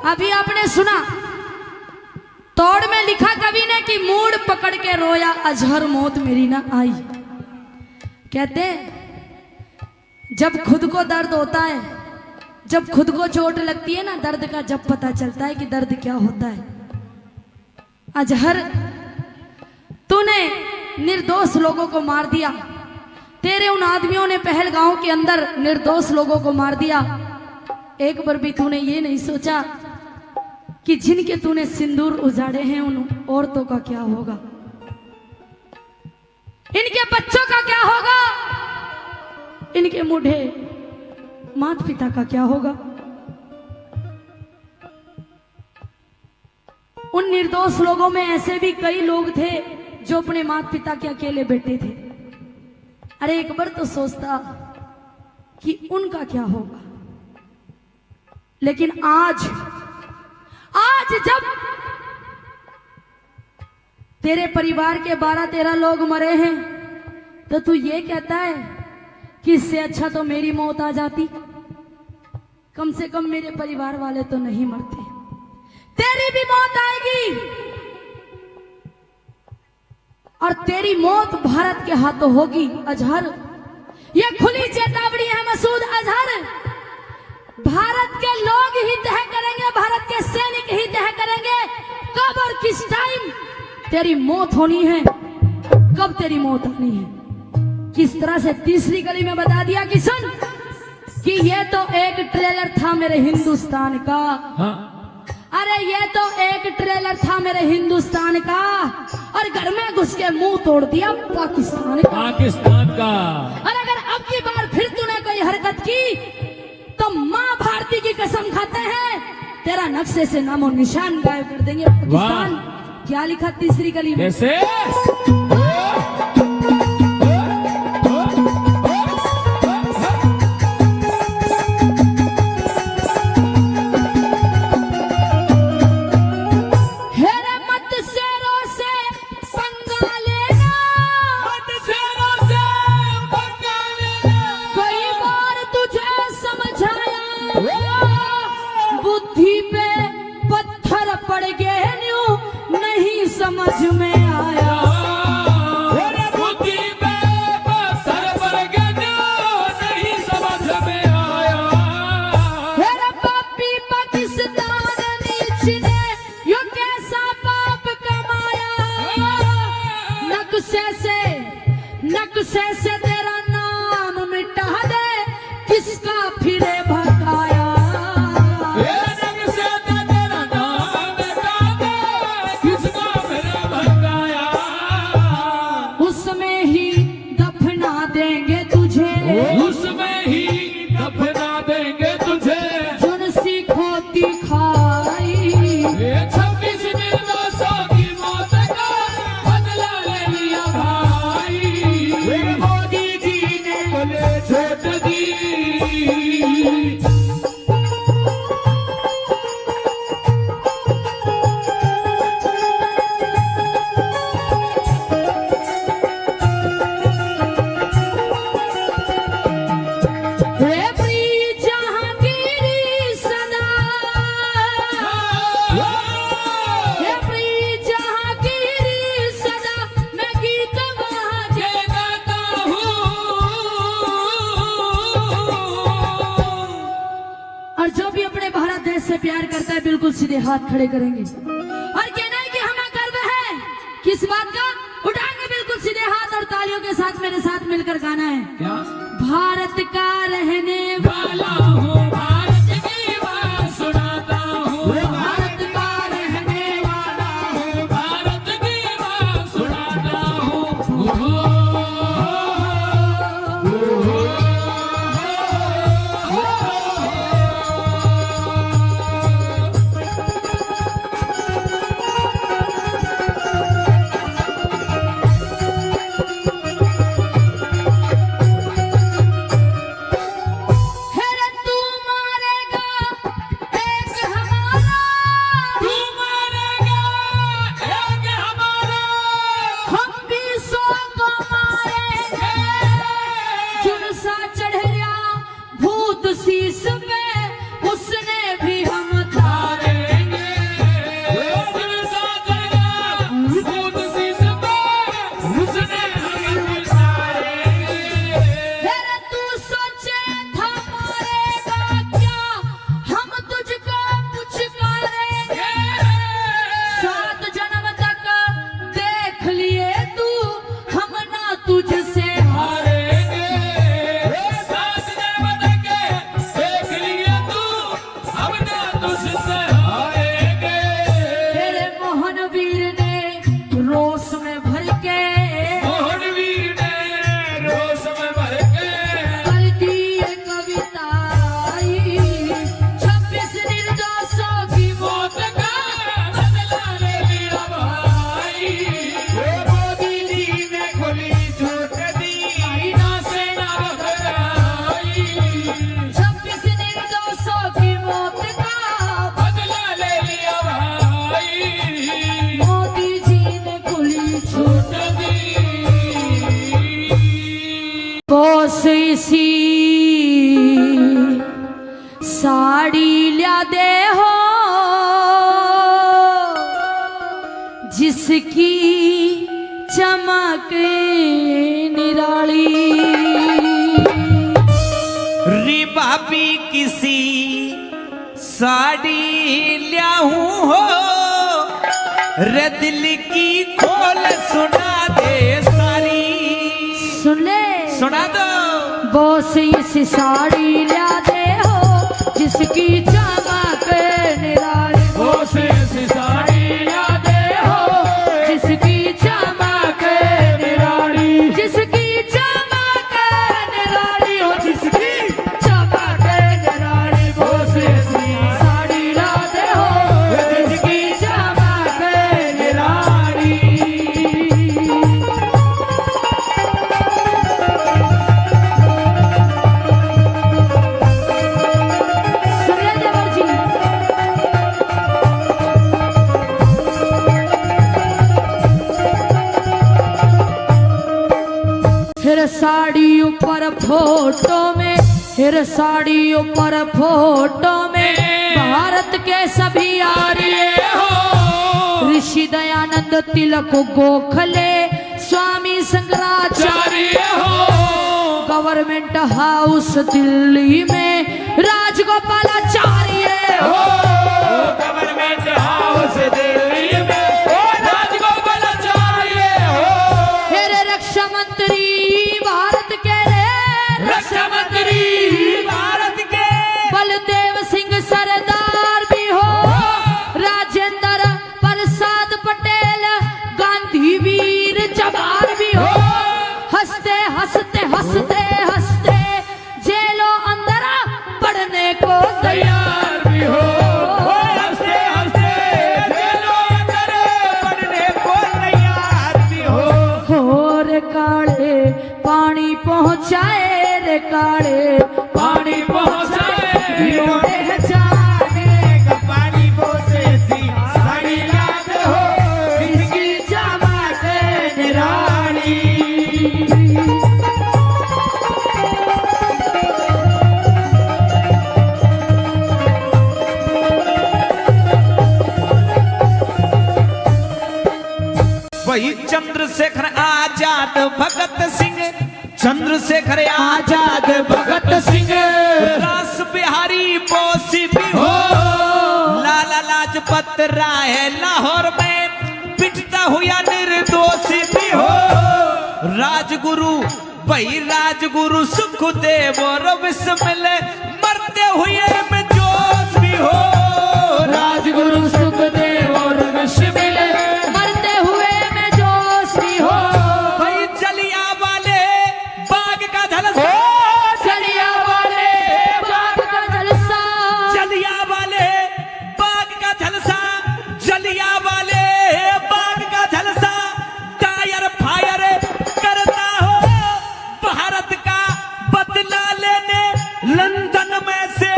अभी आपने सुना तोड़ में लिखा कवि ने कि मूड पकड़ के रोया अजहर, मौत मेरी ना आई। कहते हैं जब खुद को दर्द होता है, जब खुद को चोट लगती है ना, दर्द का जब पता चलता है कि दर्द क्या होता है। अजहर, तूने निर्दोष लोगों को मार दिया, तेरे उन आदमियों ने पहलगांव के अंदर निर्दोष लोगों को मार दिया। एक बार भी तूने ये नहीं सोचा कि जिनके तूने सिंदूर उजाड़े हैं उन औरतों का क्या होगा, इनके बच्चों का क्या होगा, इनके बूढ़े माता पिता का क्या होगा। उन निर्दोष लोगों में ऐसे भी कई लोग थे जो अपने माता पिता के अकेले बेटे थे। अरे एक बार तो सोचता कि उनका क्या होगा। लेकिन आज जब तेरे परिवार के 12-13 लोग मरे हैं तो तू ये कहता है कि इससे अच्छा तो मेरी मौत आ जाती, कम से कम मेरे परिवार वाले तो नहीं मरते। तेरी भी मौत आएगी और तेरी मौत भारत के हाथों होगी। अजहर, ये खुली चेतावनी है मसूद अजहर। भारत के लोग ही तय करेंगे, भारत के सैनिक ही तय करेंगे कब और किस टाइम तेरी मौत होनी है, कब तेरी मौत आनी है। किस तरह से तीसरी गली में बता दिया कि सुन कि ये तो एक ट्रेलर था मेरे हिंदुस्तान का। अरे ये तो एक ट्रेलर था मेरे हिंदुस्तान का और घर में घुस के मुंह तोड़ दिया पाकिस्तान का। और अगर अब की बार फिर तूने कोई हरकत की तो माँ भारती की कसम खाते हैं तेरा नक्शे से नामो निशान गायब कर देंगे पाकिस्तान। क्या लिखा तीसरी गली में? कैसे? हेरे मत शेरों से पंगा लेना, मत शेरों से पंगा लेना। कई बार तुझे समझाया बुद्धि पे पत्थर पड़ गए न्यू नहीं समझ में आया। मेरे बुद्धि पे पत्थर पड़ गए नहीं समझ में आया। हेरे पापी पाकिस्तान नीच ने यो कैसा पाप कमाया। नक्शे से तेरा नाम मिटा दे किसका फिरे भगाया। ये नक्शे से तेरा नाम मिटा दे किसका फिर भगाया। उसमें ही दफना देंगे तुझे, उसमें ही दफना देंगे तुझे। जुन सीखो दिखाई। ये 26 निर्दोषों की मौत का बदला सीधे हाथ खड़े करेंगे और कहना है कि हमें गर्व है। किस बात का? उठाएंगे बिल्कुल सीधे हाथ और तालियों के साथ मेरे साथ मिलकर गाना है। क्या? भारत का रहने वाला हूँ, भारत की बात सुनाता हूँ, भारत का रहने वाला हूँ, भारत की बात सुनाता हूँ। हेरे तू मारेगा एक हमारा, तू मारेगा एक हमारा, हम भी 100 को मारेंगे। जुलसा चढ़ गया भूत शीश पे, उसने भी हम तारेंगे। जुलसा चढ़ा भूत शीश पे, उसने हमें तारेंगे। हेरे तू सोचे था मारेगा क्या, हम तुझको पुचकारेंगे। 7 जन्म तक देख लिए तू, हम ना तुझसे हारेंगे। 7 जन्म तक देख लिए तू, हम ना तुझसे हारेंगे। तेरे मोहन वीर ने रोष में भर के मोहनवीर ने रोष में भर के कर दी ये कविता आई। 26 निर्दोषों की मौत का बदला ले लिया भाई। मोदी जी ने खुली छूट दी, आईना से ना घबराई, 26 निर्दोषों की मौत का बदला ले लिया भाई। मोदी जी ने खुली छूट दी बोस इसी साड़ी ल्या दे हो, जिसकी चमक निराली। री भाभी किसी साड़ी ल्याहूं हो, रे दिल की खोल सुना दे सारी। सुन ले, सुना दो। बोस इस साड़ी ल्या दे हो, जिसकी चमक निराली। बोस ऐसी साड़ी यादे हो, जिसकी चमक निराली, जिसकी चमक निराली हो, जिसकी चमक निराली। बोस ऐसी साड़ी लाते हो, जिसकी चमक निराली। सुनिए देवर जी, फिर साड़ी ऊपर फोटो में, फिर साड़ी ऊपर फोटो में भारत के सभी आर्य हो, ऋषि दयानंद तिलक गोखले स्वामी शंकराचार्य चार्य हो, गवर्नमेंट हाउस दिल्ली में राजगोपालाचार्य हो। गवर्नमेंट हाउस दिल्ली में राजगोपालाचार्य हो, मेरे रक्षा मंत्री भारत के रे रक्षा मंत्री भारत के बलदेव सिंह सरदार भी हो, राजेंद्र प्रसाद पटेल गांधी वीर जवान भी हो। हंसते हंसते हंसते हंसते जेलों अंदर पढ़ने को तैयार तैयार भी हो, हंसते हंसते जेलों अंदर पढ़ने को तैयार भी हो। हो रे काले पानी पहुंचाए, रे काले पानी पहुंचाए, भिगोने जाने का पानी बोसे सी साड़ी याद हो, जिसकी चमक निराली। वही चंद्रशेखर आजाद भगत सिंह, चंद्रशेखर आजाद भगत सिंह, रास बिहारी बोस भी हो, लाला लाजपत राय लाहौर में पिटता हुआ निर्दोषी भी हो। राजगुरु वही राजगुरु सुखदेव और विस्मिल मरते हुए में जोश भी हो। राजगुरु सुखदेव और विस्मिल मरते हुए में जोश भी हो। वही जलिया वाले बाग का झलसा, जलिया वाले बाग का जलसा, जलिया वाले बाग का झलसा, जलिया वाले बाग का झलसा टायर फायर करता हो। भारत का बदला लेने लंदन में से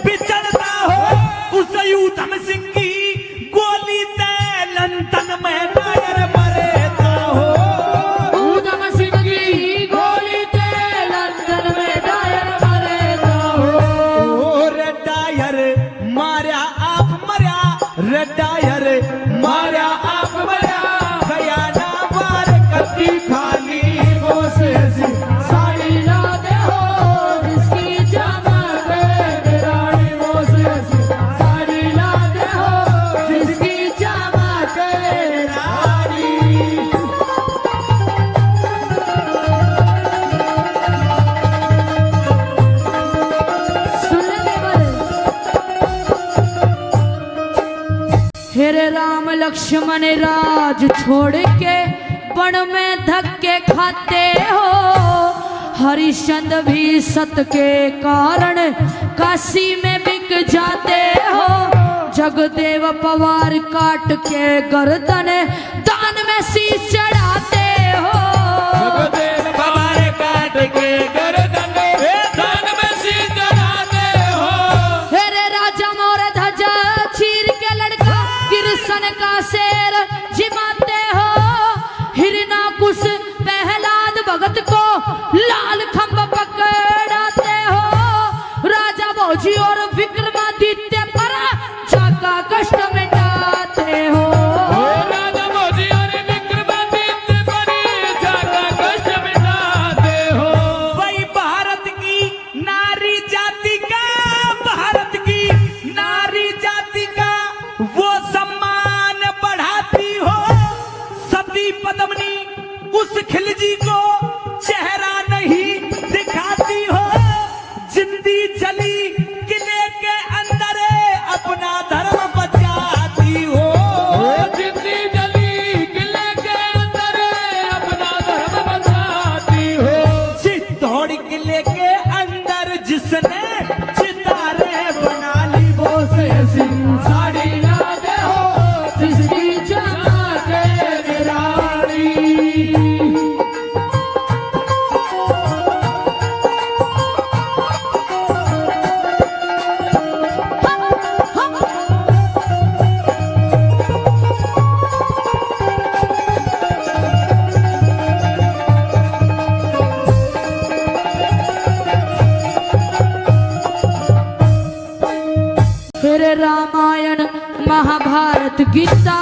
बिछड़ता हो। उस यूथम सिंह की गोली ते लंदन में टायर मरेता हो। ऊधम सिंह की गोली ते लंदन में टायर मरेगा हो। ओ रे टायर मारा आप मरा, रे टायर मारा आप मरा। गया ना बार कत्ती खाली वो से साड़ी लाते हो जिसकी चमक रानी वो से साड़ी लाते हो जिसकी चमक रानी। सुन ले बल। हेरे राम लक्ष्मण राज छोड़ के वन में धक्के खाते हो। हरिश्चंद्र भी सत के कारण काशी में बिक जाते हो। जगदेव पवार काट के गर्दन दान में शीश चढ़ाते हो। जगदेव पवार काट के गर्दन दान में शीश चढ़ाते हो। हेरे राजा मोर ध्वजा चीर के लड़का कृष्ण का शेर जिमाते हो। हिरनाकुश प्रहलाद भगत को लाल खंभ पकड़ाते हो। राजा भोजी और विक्रमादित्य पर जाका कष्ट मिटाते हो। राजा मोदी और विक्रमादित्य पर जाका कष्ट मिटाते हो। वही भारत की नारी जाति का, भारत की नारी जाति का वो सम्मान बढ़ाती हो। सती पद्मिनी उस खिलजी को चेहरा नहीं दिखाती हो। जिंदी जली किले के अंदर अपना धर्म बचाती हो। जिंदी जली किले के अंदर अपना धर्म बचाती हो। चित्तौड़ किले के अंदर जिसने चितारे बना ली वो से साड़ी लाते हो जिसकी चमक रानी। फिर रामायण महाभारत गीता,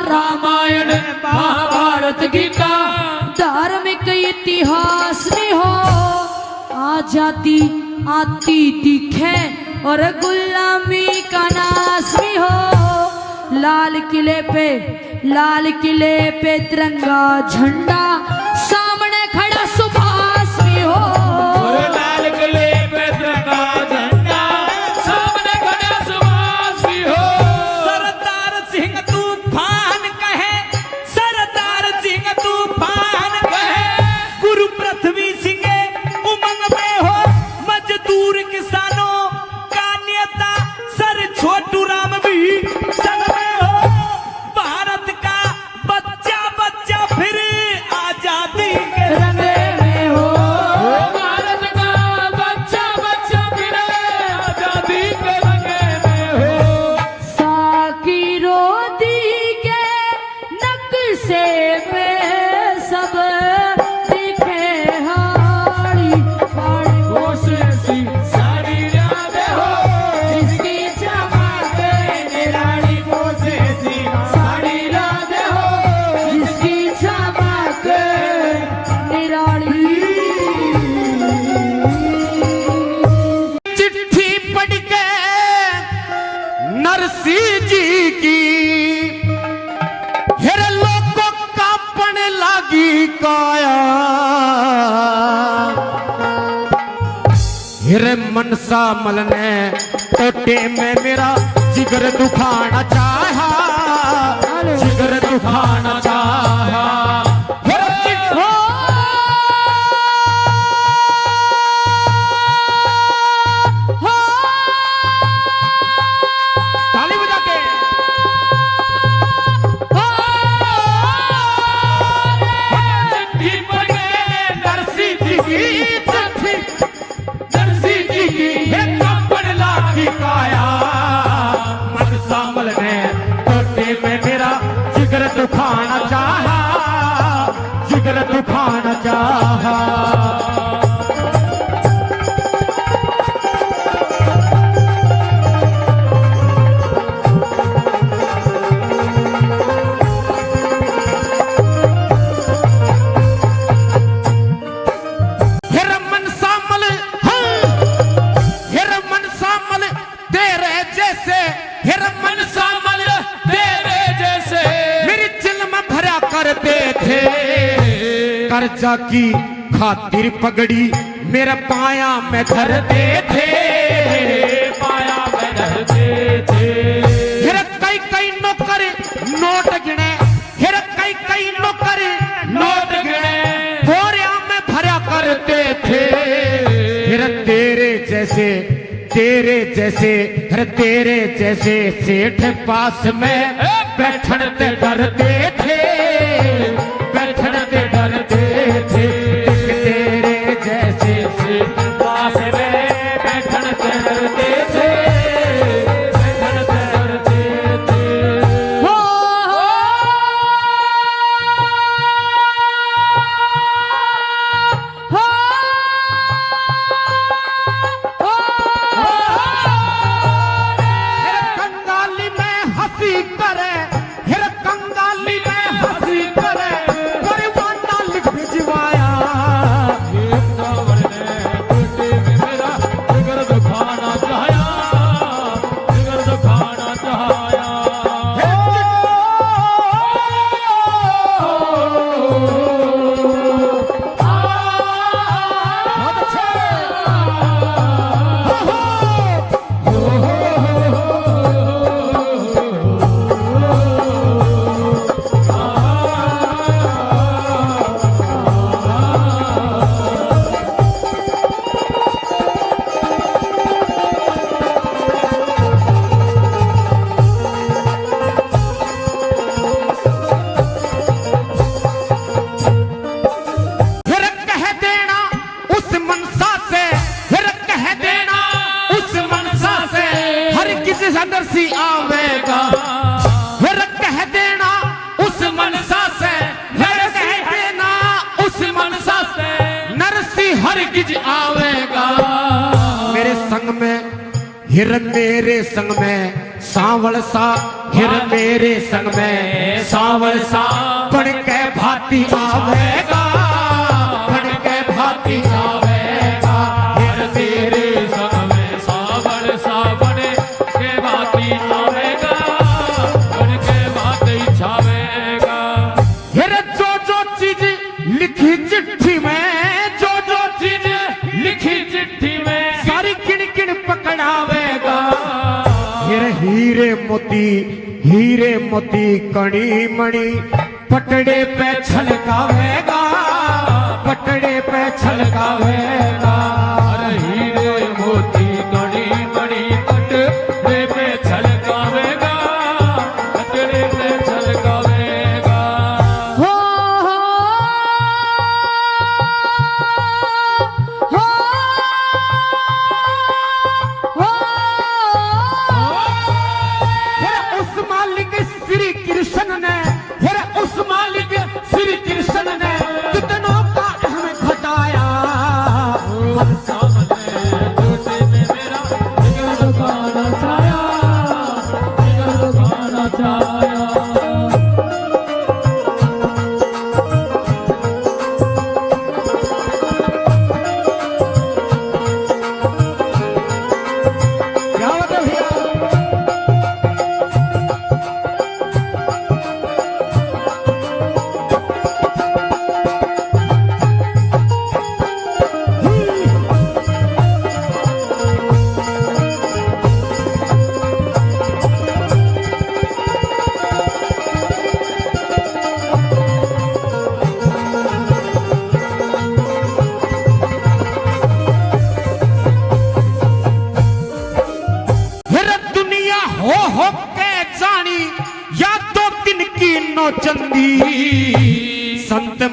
रामायण महाभारत गीता धार्मिक इतिहास में हो। आजादी आती दिखे और गुलामी का नाश भी हो। लाल किले पे तिरंगा झंडा सामने खड़ा सुभाष भी हो। और लाल किले पे तिरंगा झंडा सामने खड़ा सुभाष भी हो। सरदार सिंह तूफान कहे, सरदार सिंह तूफान कहे। गुरु पृथ्वी सिंह उमंग में हो। मजदूर किसानों का नेता सर छोटू राम भी संग में हो। भारत का बच्चा बच्चा फिर आजादी लागी काया हिरे मनसा मलने टोटे में मेरा जिगर दुखाना चाहा जिगर दुखाना चाहा ताली बजा के नरसी जी की कपड़ लागी काया मन सामल ने टोटे में मेरा जिगर दुखाना चाहा जिगर दुखाना चाहा कर्जा की खातिर पगड़ी मेरा पाया में धरते थे पाया में धरते थे फिर कई कई नौकर नोट गिने फिर कई कई नौकर नोट गिने बोरिया में भरा करते थे फिर तेरे जैसे सेठ पास में बैठने डरते थे बैठने डरते थे तेरे जैसे सेठ पास में बैठने डरते थे बैठने डरते थे कंगाली में हंसी करे फिर कंगाली में हंसी करे परिवाना लिख भिजवाया मेरा जिगर दुखाना चाहा जिगर दुखाना चाहा नरसी आवेगा फिर कह देना उस मनसा से फिर कह देना उस मनसा से नरसी हरगिज आवेगा मेरे संग में हिर मेरे संग में सांवल सा हिर मेरे संग में सांवल सा बन के भांति आवेगा बन के भांति आवेगा हिर तेरे संग में सांवल सा बने के भांति आवेगा बन के भांति छावेगा हिर जो चीज लिखी चिट्ठी में जो चीज लिखी चिट्ठी में सारी किन किन पकड़ावेगा हिर हीरे मोती कणी मणि पटड़े पे छलकावेगा पटड़े पे छलकावेगा हीरे मोती कणी मणि पटड़े पे छलकावेगा पटड़े पे छलकावेगा हो फिर उस मालिक श्री कृष्ण ने फिर उस मालिक श्री कृष्ण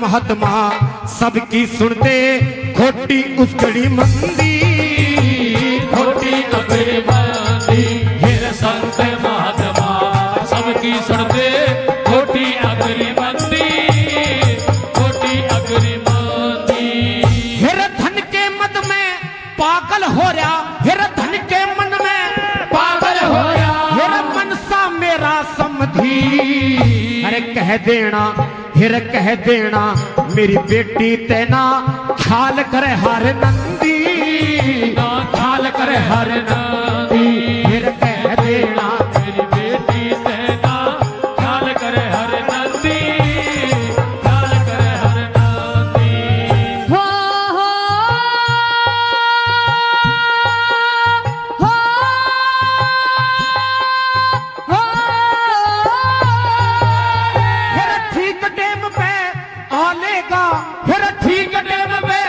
महात्मा सबकी सुनते खोटी उसकड़ी मंदी खोटी अगरी मंदी हेर संत महात्मा सबकी सुनते खोटी अगरी मंदी खोटी अगरी मंदी हेर धन के मद में पागल हो रहा हेर धन के मन में पागल होया हेर मनसा मेरा समधी अरे कह देना हिर कह देना मेरी बेटी तेना ख्याल करे हर नंदी ना ख्याल कर हर नदी हिर कह देना मेरी बेटी तेना ख्याल कर हर नदी ख्याल कर हर नदी हो हो हो हो हिर ठीक टेम पे आलेगा हिर ठीक टेम पे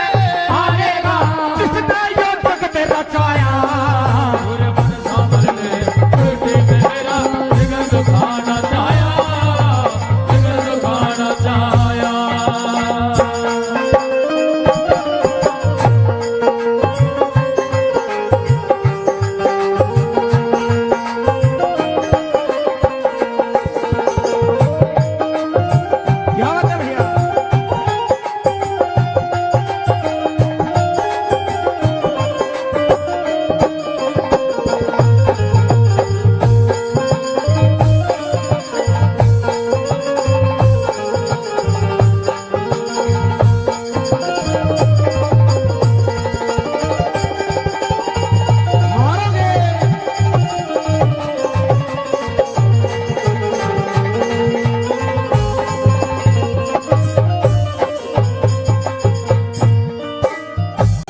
आलेगा जिसने यो जगत रचाया पूरे मन सामने बेटी मेरा जिगर दुखाना चाया जिगर दुखाना चाया क्या बात है भैया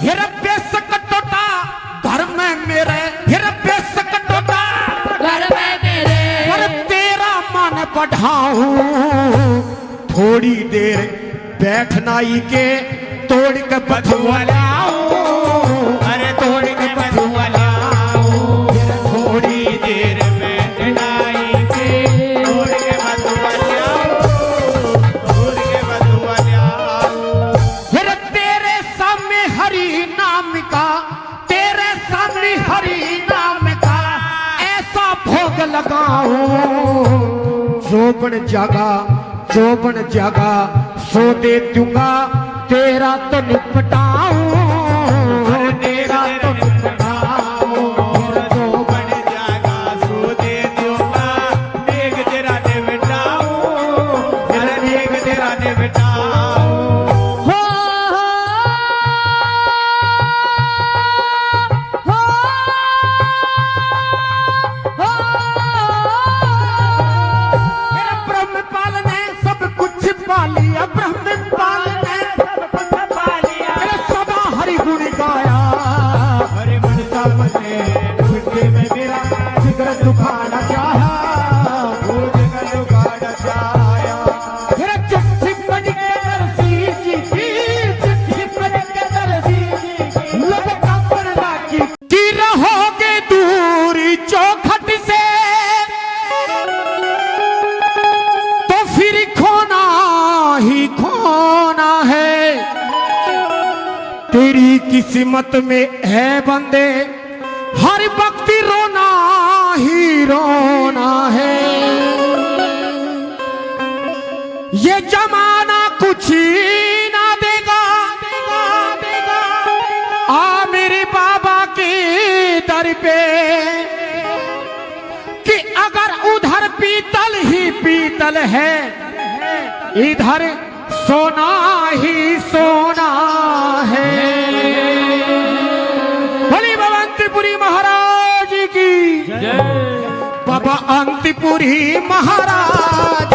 हिर बेसक टोटा घर में मेरे हिर बेसक टोटा घर में मेरे पर तेरा मन बढ़ाऊं थोड़ी देर बैठनाई के तोड़ के बधुआ लाऊं अरे तोड़ के बधुआ लाऊं थोड़ी देर बैठनाई के तोड़ के बधुआ लाऊं तोड़ के बधुआ लाऊं फिर तेरे सामने हरि नाम का तेरे सामने हरि नाम का ऐसा भोग लगाऊं जोबन जगा सो दे दूंगा तेरा तो निपटाऊं तेरा तो निपटाऊं जोबन जगा सो दे दूंगा देख तेरा निपटाऊं फिर देख तेरा निपटाऊं हो हो हो मेरा ब्रह्मपाल ने सब कुछ पा लिया ब्रह्मपाल ने सब कुछ पा लिया मेरा सदा हरि गुण गाया हरे मन सामने मिट्टी में मेरा जिगर दुखाना चाहा वो जिगर दुखाना चाहा मेरा चिट्ठी बन के दरसी चिट्ठी बन के दरसी लब कापड़ लागी की रहोगे दूरी चौखट से तो फिर खोना ही खोना है तेरी किस्मत में है बंदे हर वक्त रोना ही रोना है ये जमाना कुछ ही ना देगा आ मेरे बाबा के दर पे कि अगर उधर पीतल ही पीतल है इधर सोना ही सोना है भली बाबा अंतिपुरी महाराज की बाबा अंतिपुरी महाराज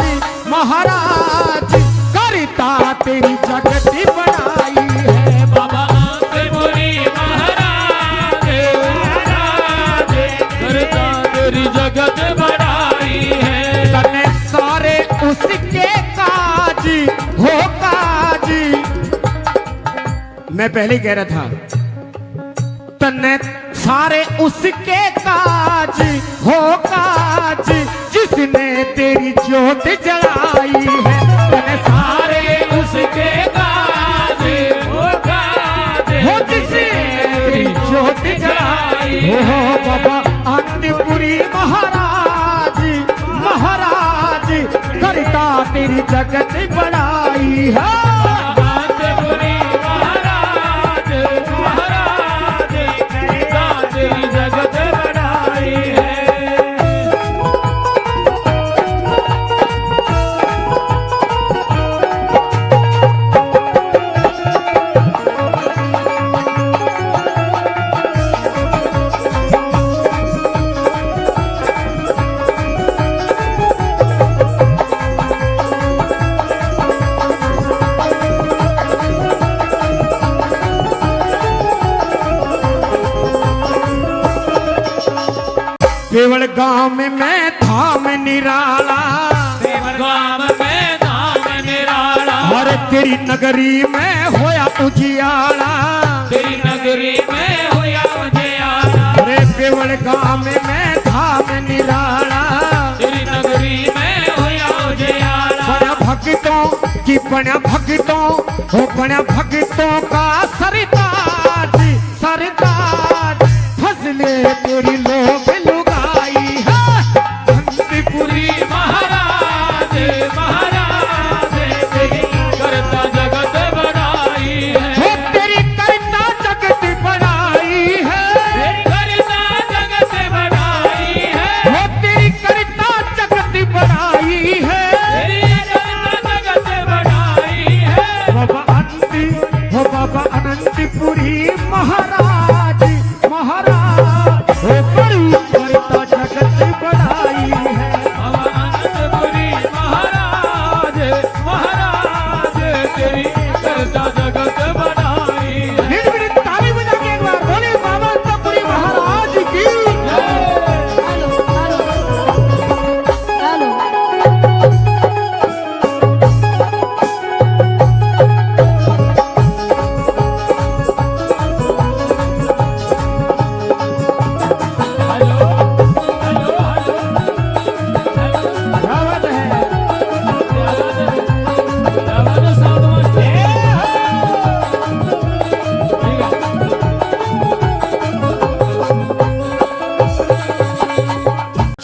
महाराज करता तेरी जगत बनाई है बाबा अंतपुरी महाराज महाराज करता तेरी जगत बढ़ाई है तने सारे उसके काज हो काज मैं पहले कह रहा था तने सारे उसके काज हो काज जिसने तेरी ज्योत जलाई है तने सारे उसके जगत बड़ाई है। अनंतपुरी महाराज महाराज करता तेरी जगत बड़ाई है। केवल गांव में धाम निराला, गाँव में धाम निराला, और तेरी नगरी में होया उजियाला। तेरी नगरी में होया उजियाला, अरे केवल गांव में धाम निराला, तेरी नगरी में होया उजियाला। बड़ा भक्तों की बड़ा भक्तों हो, बड़ा भक्तों का सरताज सरताज फसले तेरी लोग लुगाई है। अनंतपुरी महाराज महाराज तेरी करता जगत बड़ाई है। हो तेरी करता जगत बड़ाई है। तेरी करता जगत बड़ाई है। हो तेरी करता जगत बड़ाई है। तेरी करता जगत बड़ाई है। बाबा अनंती हो, बाबा अनंतपुरी महाराज महाराज हो, बड़ी करता जगत बड़ाई है। अनंतपुरी महाराज महाराज तेरी करता जगत बड़ाई है। निर्विघ्न ताली बजा के एक बार बोले बाबा अनंतपुरी महाराज की। हेलो हेलो हेलो हेलो क्या बात है? हेलो साउंड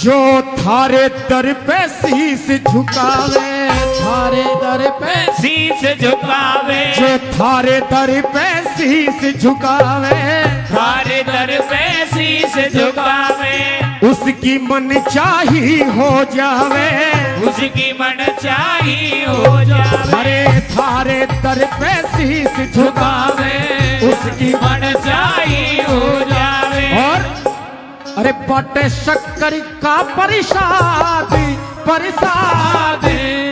जो थारे दर पे शीश झुकावे, थारे दर पे शीश झुकावे, जो थारे दर पे शीश झुकावे, थारे दर पे शीश झुकावे, उसकी मन चाही हो जावे। उसकी मन चाही हो जावे। अरे थारे दर पे शीश झुकावे, उसकी मन चाही हो जावे। और अरे बटे शक्कर का प्रसाद प्रसाद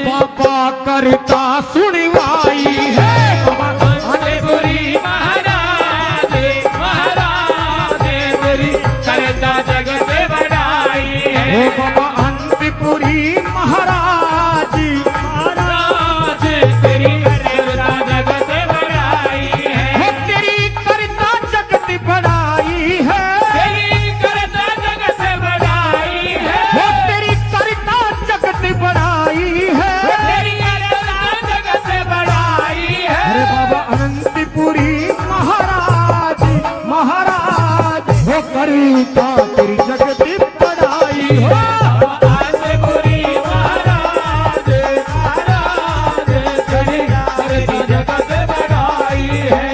बाबा करता सुनवाई है। अनंतपुरी महाराज महाराज तेरी करता जगत बड़ाई है। ओ बाबा अनंतपुरी महाराज महाराज तेरी करता जगत बड़ाई है। हो तेरी करता जगत बड़ाई है। तेरी करता जगत बड़ाई है। हो तेरी करता जगत बड़ाई है। तेरी करता जगत बड़ाई है। अरे बाबा अनंतपुरी महाराज महाराज हो करता तेरी जगत बड़ाई हो। अनंतपुरी महाराज महाराज तेरी करता जगत बड़ाई है।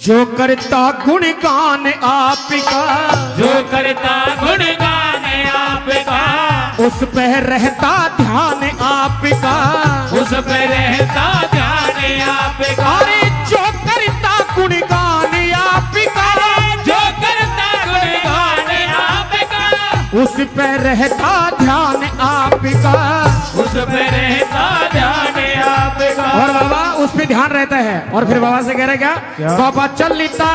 जो करता गुणगान आपका, जो करता गुणगान आपका, उस पे रहता ध्यान आपका। उस पे रहता ध्यान आपका। अरे जो करता गुणगान आपका, जो करता गुणगान आपका, उस पे रहता ध्यान आपका। उस पे रहता ध्यान आपका। और बाबा उस पे ध्यान रहता है। और फिर बाबा से कह रहे क्या, बाबा चलिता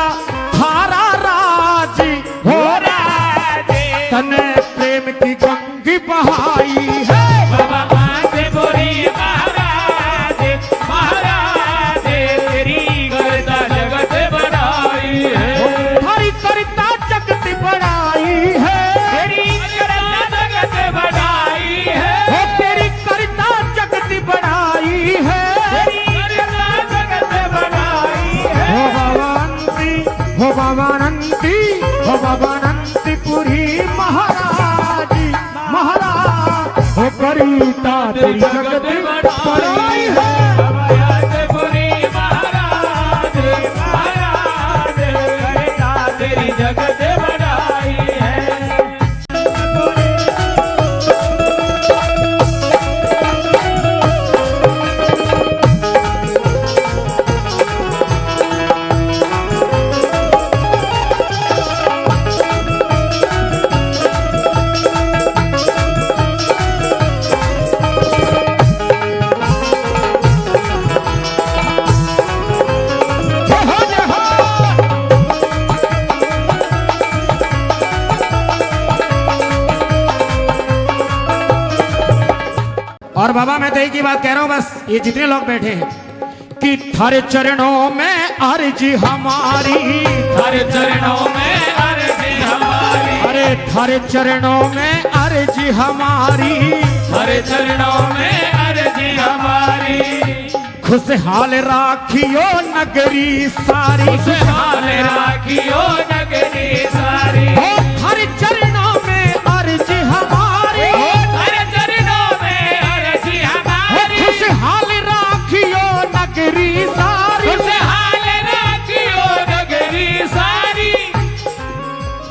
थारा राज हो राज, तने प्रेम की गंगी कविता तेरी जगत बड़ाई है। अभयपुरी महाराज महाराज कविता तेरी जगत बड़ाई है। और बाबा मैं तो एक ही बात कह रहा हूं, बस ये जितने लोग बैठे हैं कि थारे चरणों में अर्जी हमारी, हर चरणों में अर्जी हमारी, अरे थारे चरणों में अर्जी हमारी, हर चरणों में अर्जी हमारी। खुशहाल राखियो नगरी सारी, खुशहाल राखियो नगरी सारी। ओ थारे चरणों में अर्जी हमारी, हर चरणों में अर्जी हमारी। खुशहाल राखियो नगरी सारी, खुशहाल राखियो नगरी सारी।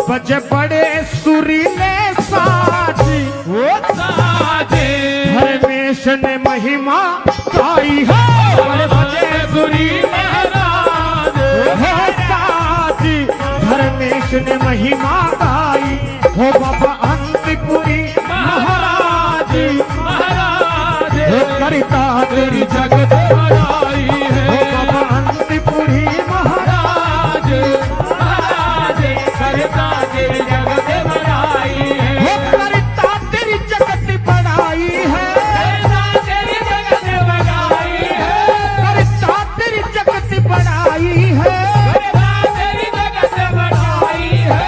बजे बड़े सुरीले साजी, ओ साजे धर्मेश ने महिमा गाई है। बड़े बजे सुरी महाराज हो साजी धर्मेश ने महिमा गाई हो बाबा अंतपुरी महाराज महाराज हो करिता तेरी जगत बड़ाई हो है। बाबा अंतपुरी महाराज महाराज करता तेरी जगत बड़ाई है। हो करिता तेरी जगत बड़ाई है। करता तेरी जगत बड़ाई है। करिता तेरी जगत बड़ाई है। करता तेरी जगत बड़ाई है।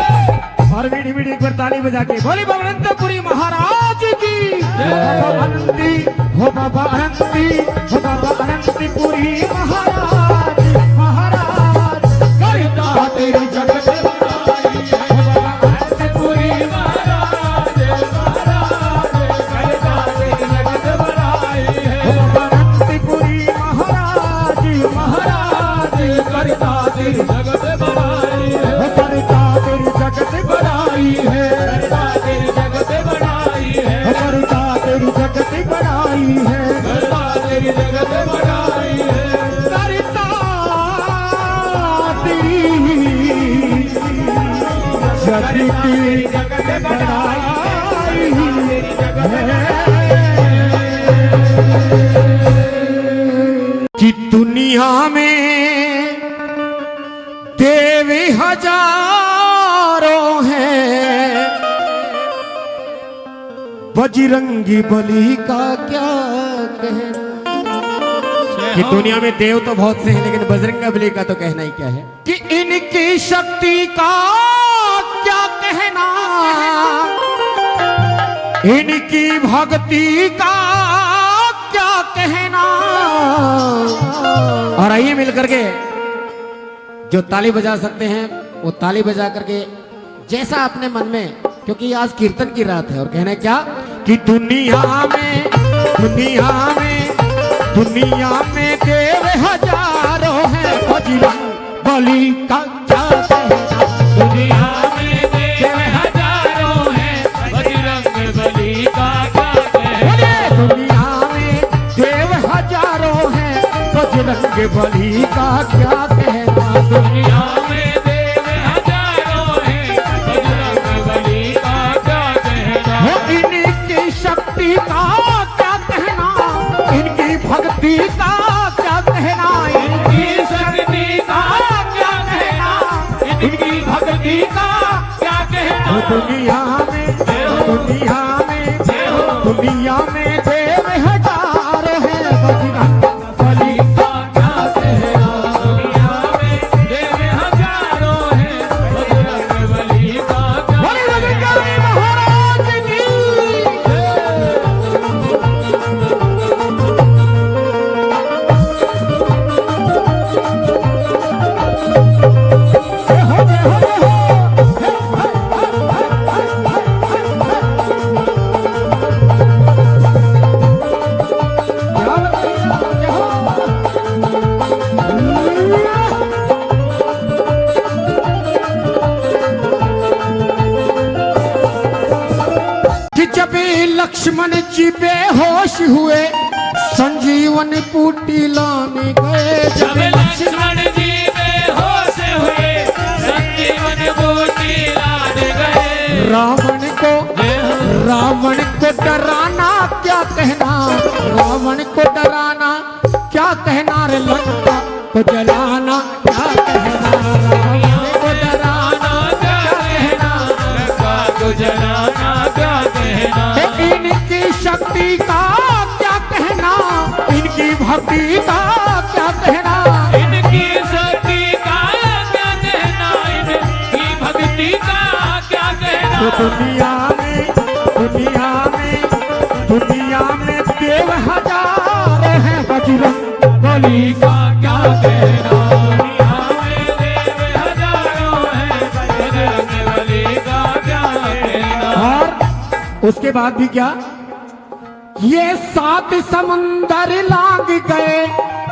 और मीठी मीठी एक बार ताली बजा के बोली बाबा अनंतपुरी महाराज की हो बाबा अनंती हो बाबा अनंतपुरी महाराज महाराज करता तेरी जगत बड़ाई है। हो बाबा अनंतपुरी महाराज महाराज करता तेरी जगत बड़ाई है। हो बाबा अनंतपुरी महाराज महाराज करता तेरी जगत बड़ाई है। हो करता तेरी जगत बड़ाई है। करता तेरी जगत बड़ाई है। हो करता तेरी जगत बड़ाई है। करता तेरी जगत बड़ाई है। करता तेरी जगत बड़ाई है। कि दुनिया में देवी हजारों हैं, बजरंगी बली का क्या कहना। कि दुनिया में देव तो बहुत से हैं लेकिन बजरंगी बली का तो कहना ही क्या है कि इनकी शक्ति का क्या कहना, इनकी भक्ति का क्या कहना। और आइए मिलकर के जो ताली बजा सकते हैं वो ताली बजा करके जैसा अपने मन में, क्योंकि आज कीर्तन की रात है। और कहना है क्या कि दुनिया में दुनिया में दुनिया में देव हजारों हैं, बजरंग बली का क्या कहना। दुनिया में देव हजारों हैं, बजरंग बली का क्या कहना। दुनिया में देव हजारों हैं, बजरंग बली का क्या कहना। दुनिया में देव हजारों हैं, बजरंग बली का क्या कहना। हो इनकी शक्ति का क्या कहना, इनकी भक्ति का क्या कहना। इनकी शक्ति का क्या कहना, इनकी भक्ति का क्या कहना। दुनिया में दुनिया में दुनिया में देव हजार है, बजरंग बली का क्या कहना। दुनिया में देव हजारों हैं, बजरंग बली का क्या बोले बजरंगी महाराज की। संजीवन बूटी लाने गए जब लक्ष्मण जी बेहोश हुए संजीवन बूटी लाने गए। रावण को डराना क्या कहना, रावण को डराना क्या कहना रे, लंका को जलाना क्या कहना, रावण को डराना क्या कहना, लंका को जलाना क्या कहना। इनकी शक्ति का क्या कहना, इनकी भक्ति का क्या कहना, इनकी शक्ति का क्या कहना, इनकी भक्ति का क्या कहना। तो दुनिया में देव हजार हैं, बजरंग बली का क्या कहना। दुनिया में देव हजारों हैं, बजरंग बली का क्या कहना। और उसके बाद भी क्या, ये 7 समंदर लांग गए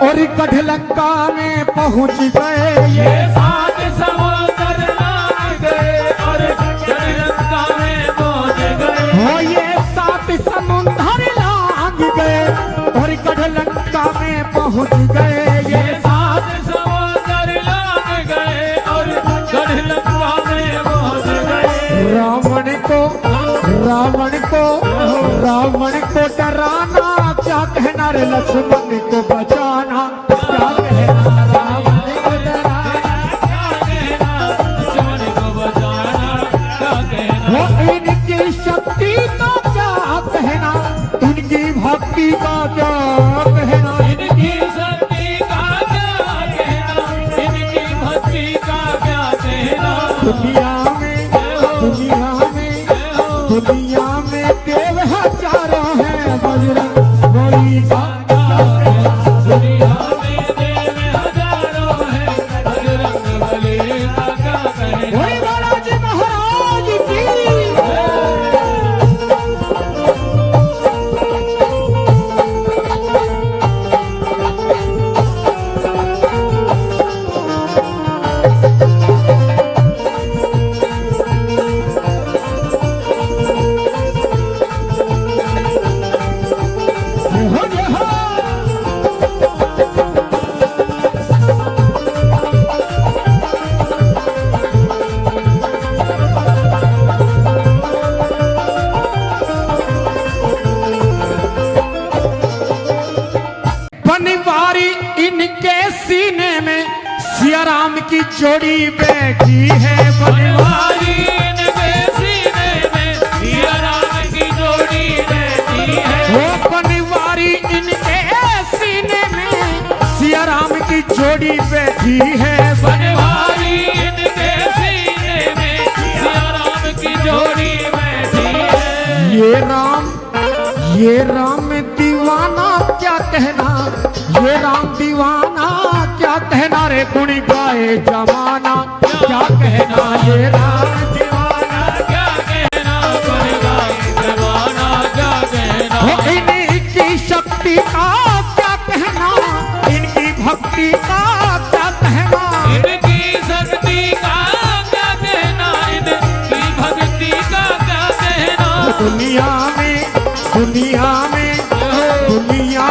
और गढ़लंका में पहुंच गए। ये 7 समुद्र लांग गए और गढ़लंका में पहुंच गए। हो ये 7 समुंदर लांग गए और गढ़लंका में पहुंच गए। ये 7 समुद्र लांग गए और गढ़लंका में पहुंच गए। रावण को डराना क्या कहना रे, लक्ष्मण को बचाना क्या कहना, रावण को डराना क्या कहना, लक्ष्मण को बचाना क्या कहना। वो इनकी शक्ति का क्या कहना, इनकी भक्ति का क्या कहना, इनकी शक्ति का क्या कहना, इनकी भक्ति का क्या कहना। दुनिया में देव हजारों हैं, बजरंग बली का क्या कहना। दुनिया में देव हजारों हैं, बजरंग बली का क्या कहना। वही बालाजी महाराज की बनवारी इनके सीने में सिया राम की जोड़ी बैठी है। बनवारी इनके सीने में सिया राम की जोड़ी बैठी है। वो बनवारी इनके सीने में सिया राम की जोड़ी बैठी है। बनवारी इनके सीने में सिया राम की जोड़ी बैठी है। ये राम दीवाना क्या कहना, ये राम दीवाना क्या कहना रे, गुण गाए जमाना क्या कहना, ये राम दीवाना क्या कहना, गुण गाए जमाना क्या कहना। हो इनकी शक्ति का क्या कहना, इनकी भक्ति का क्या कहना, इनकी शक्ति का क्या कहना, इनकी भक्ति का क्या कहना। दुनिया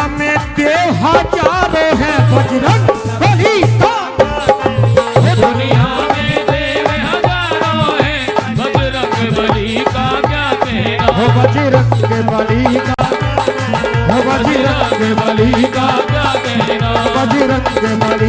में देव हजारों हैं, बजरंग बली का। दुनिया में देव हजारों हैं, बजरंग बली का क्या कहना। हो बजरंग बली का, हो बजरंग बली का, क्या कहना। बजरंग बली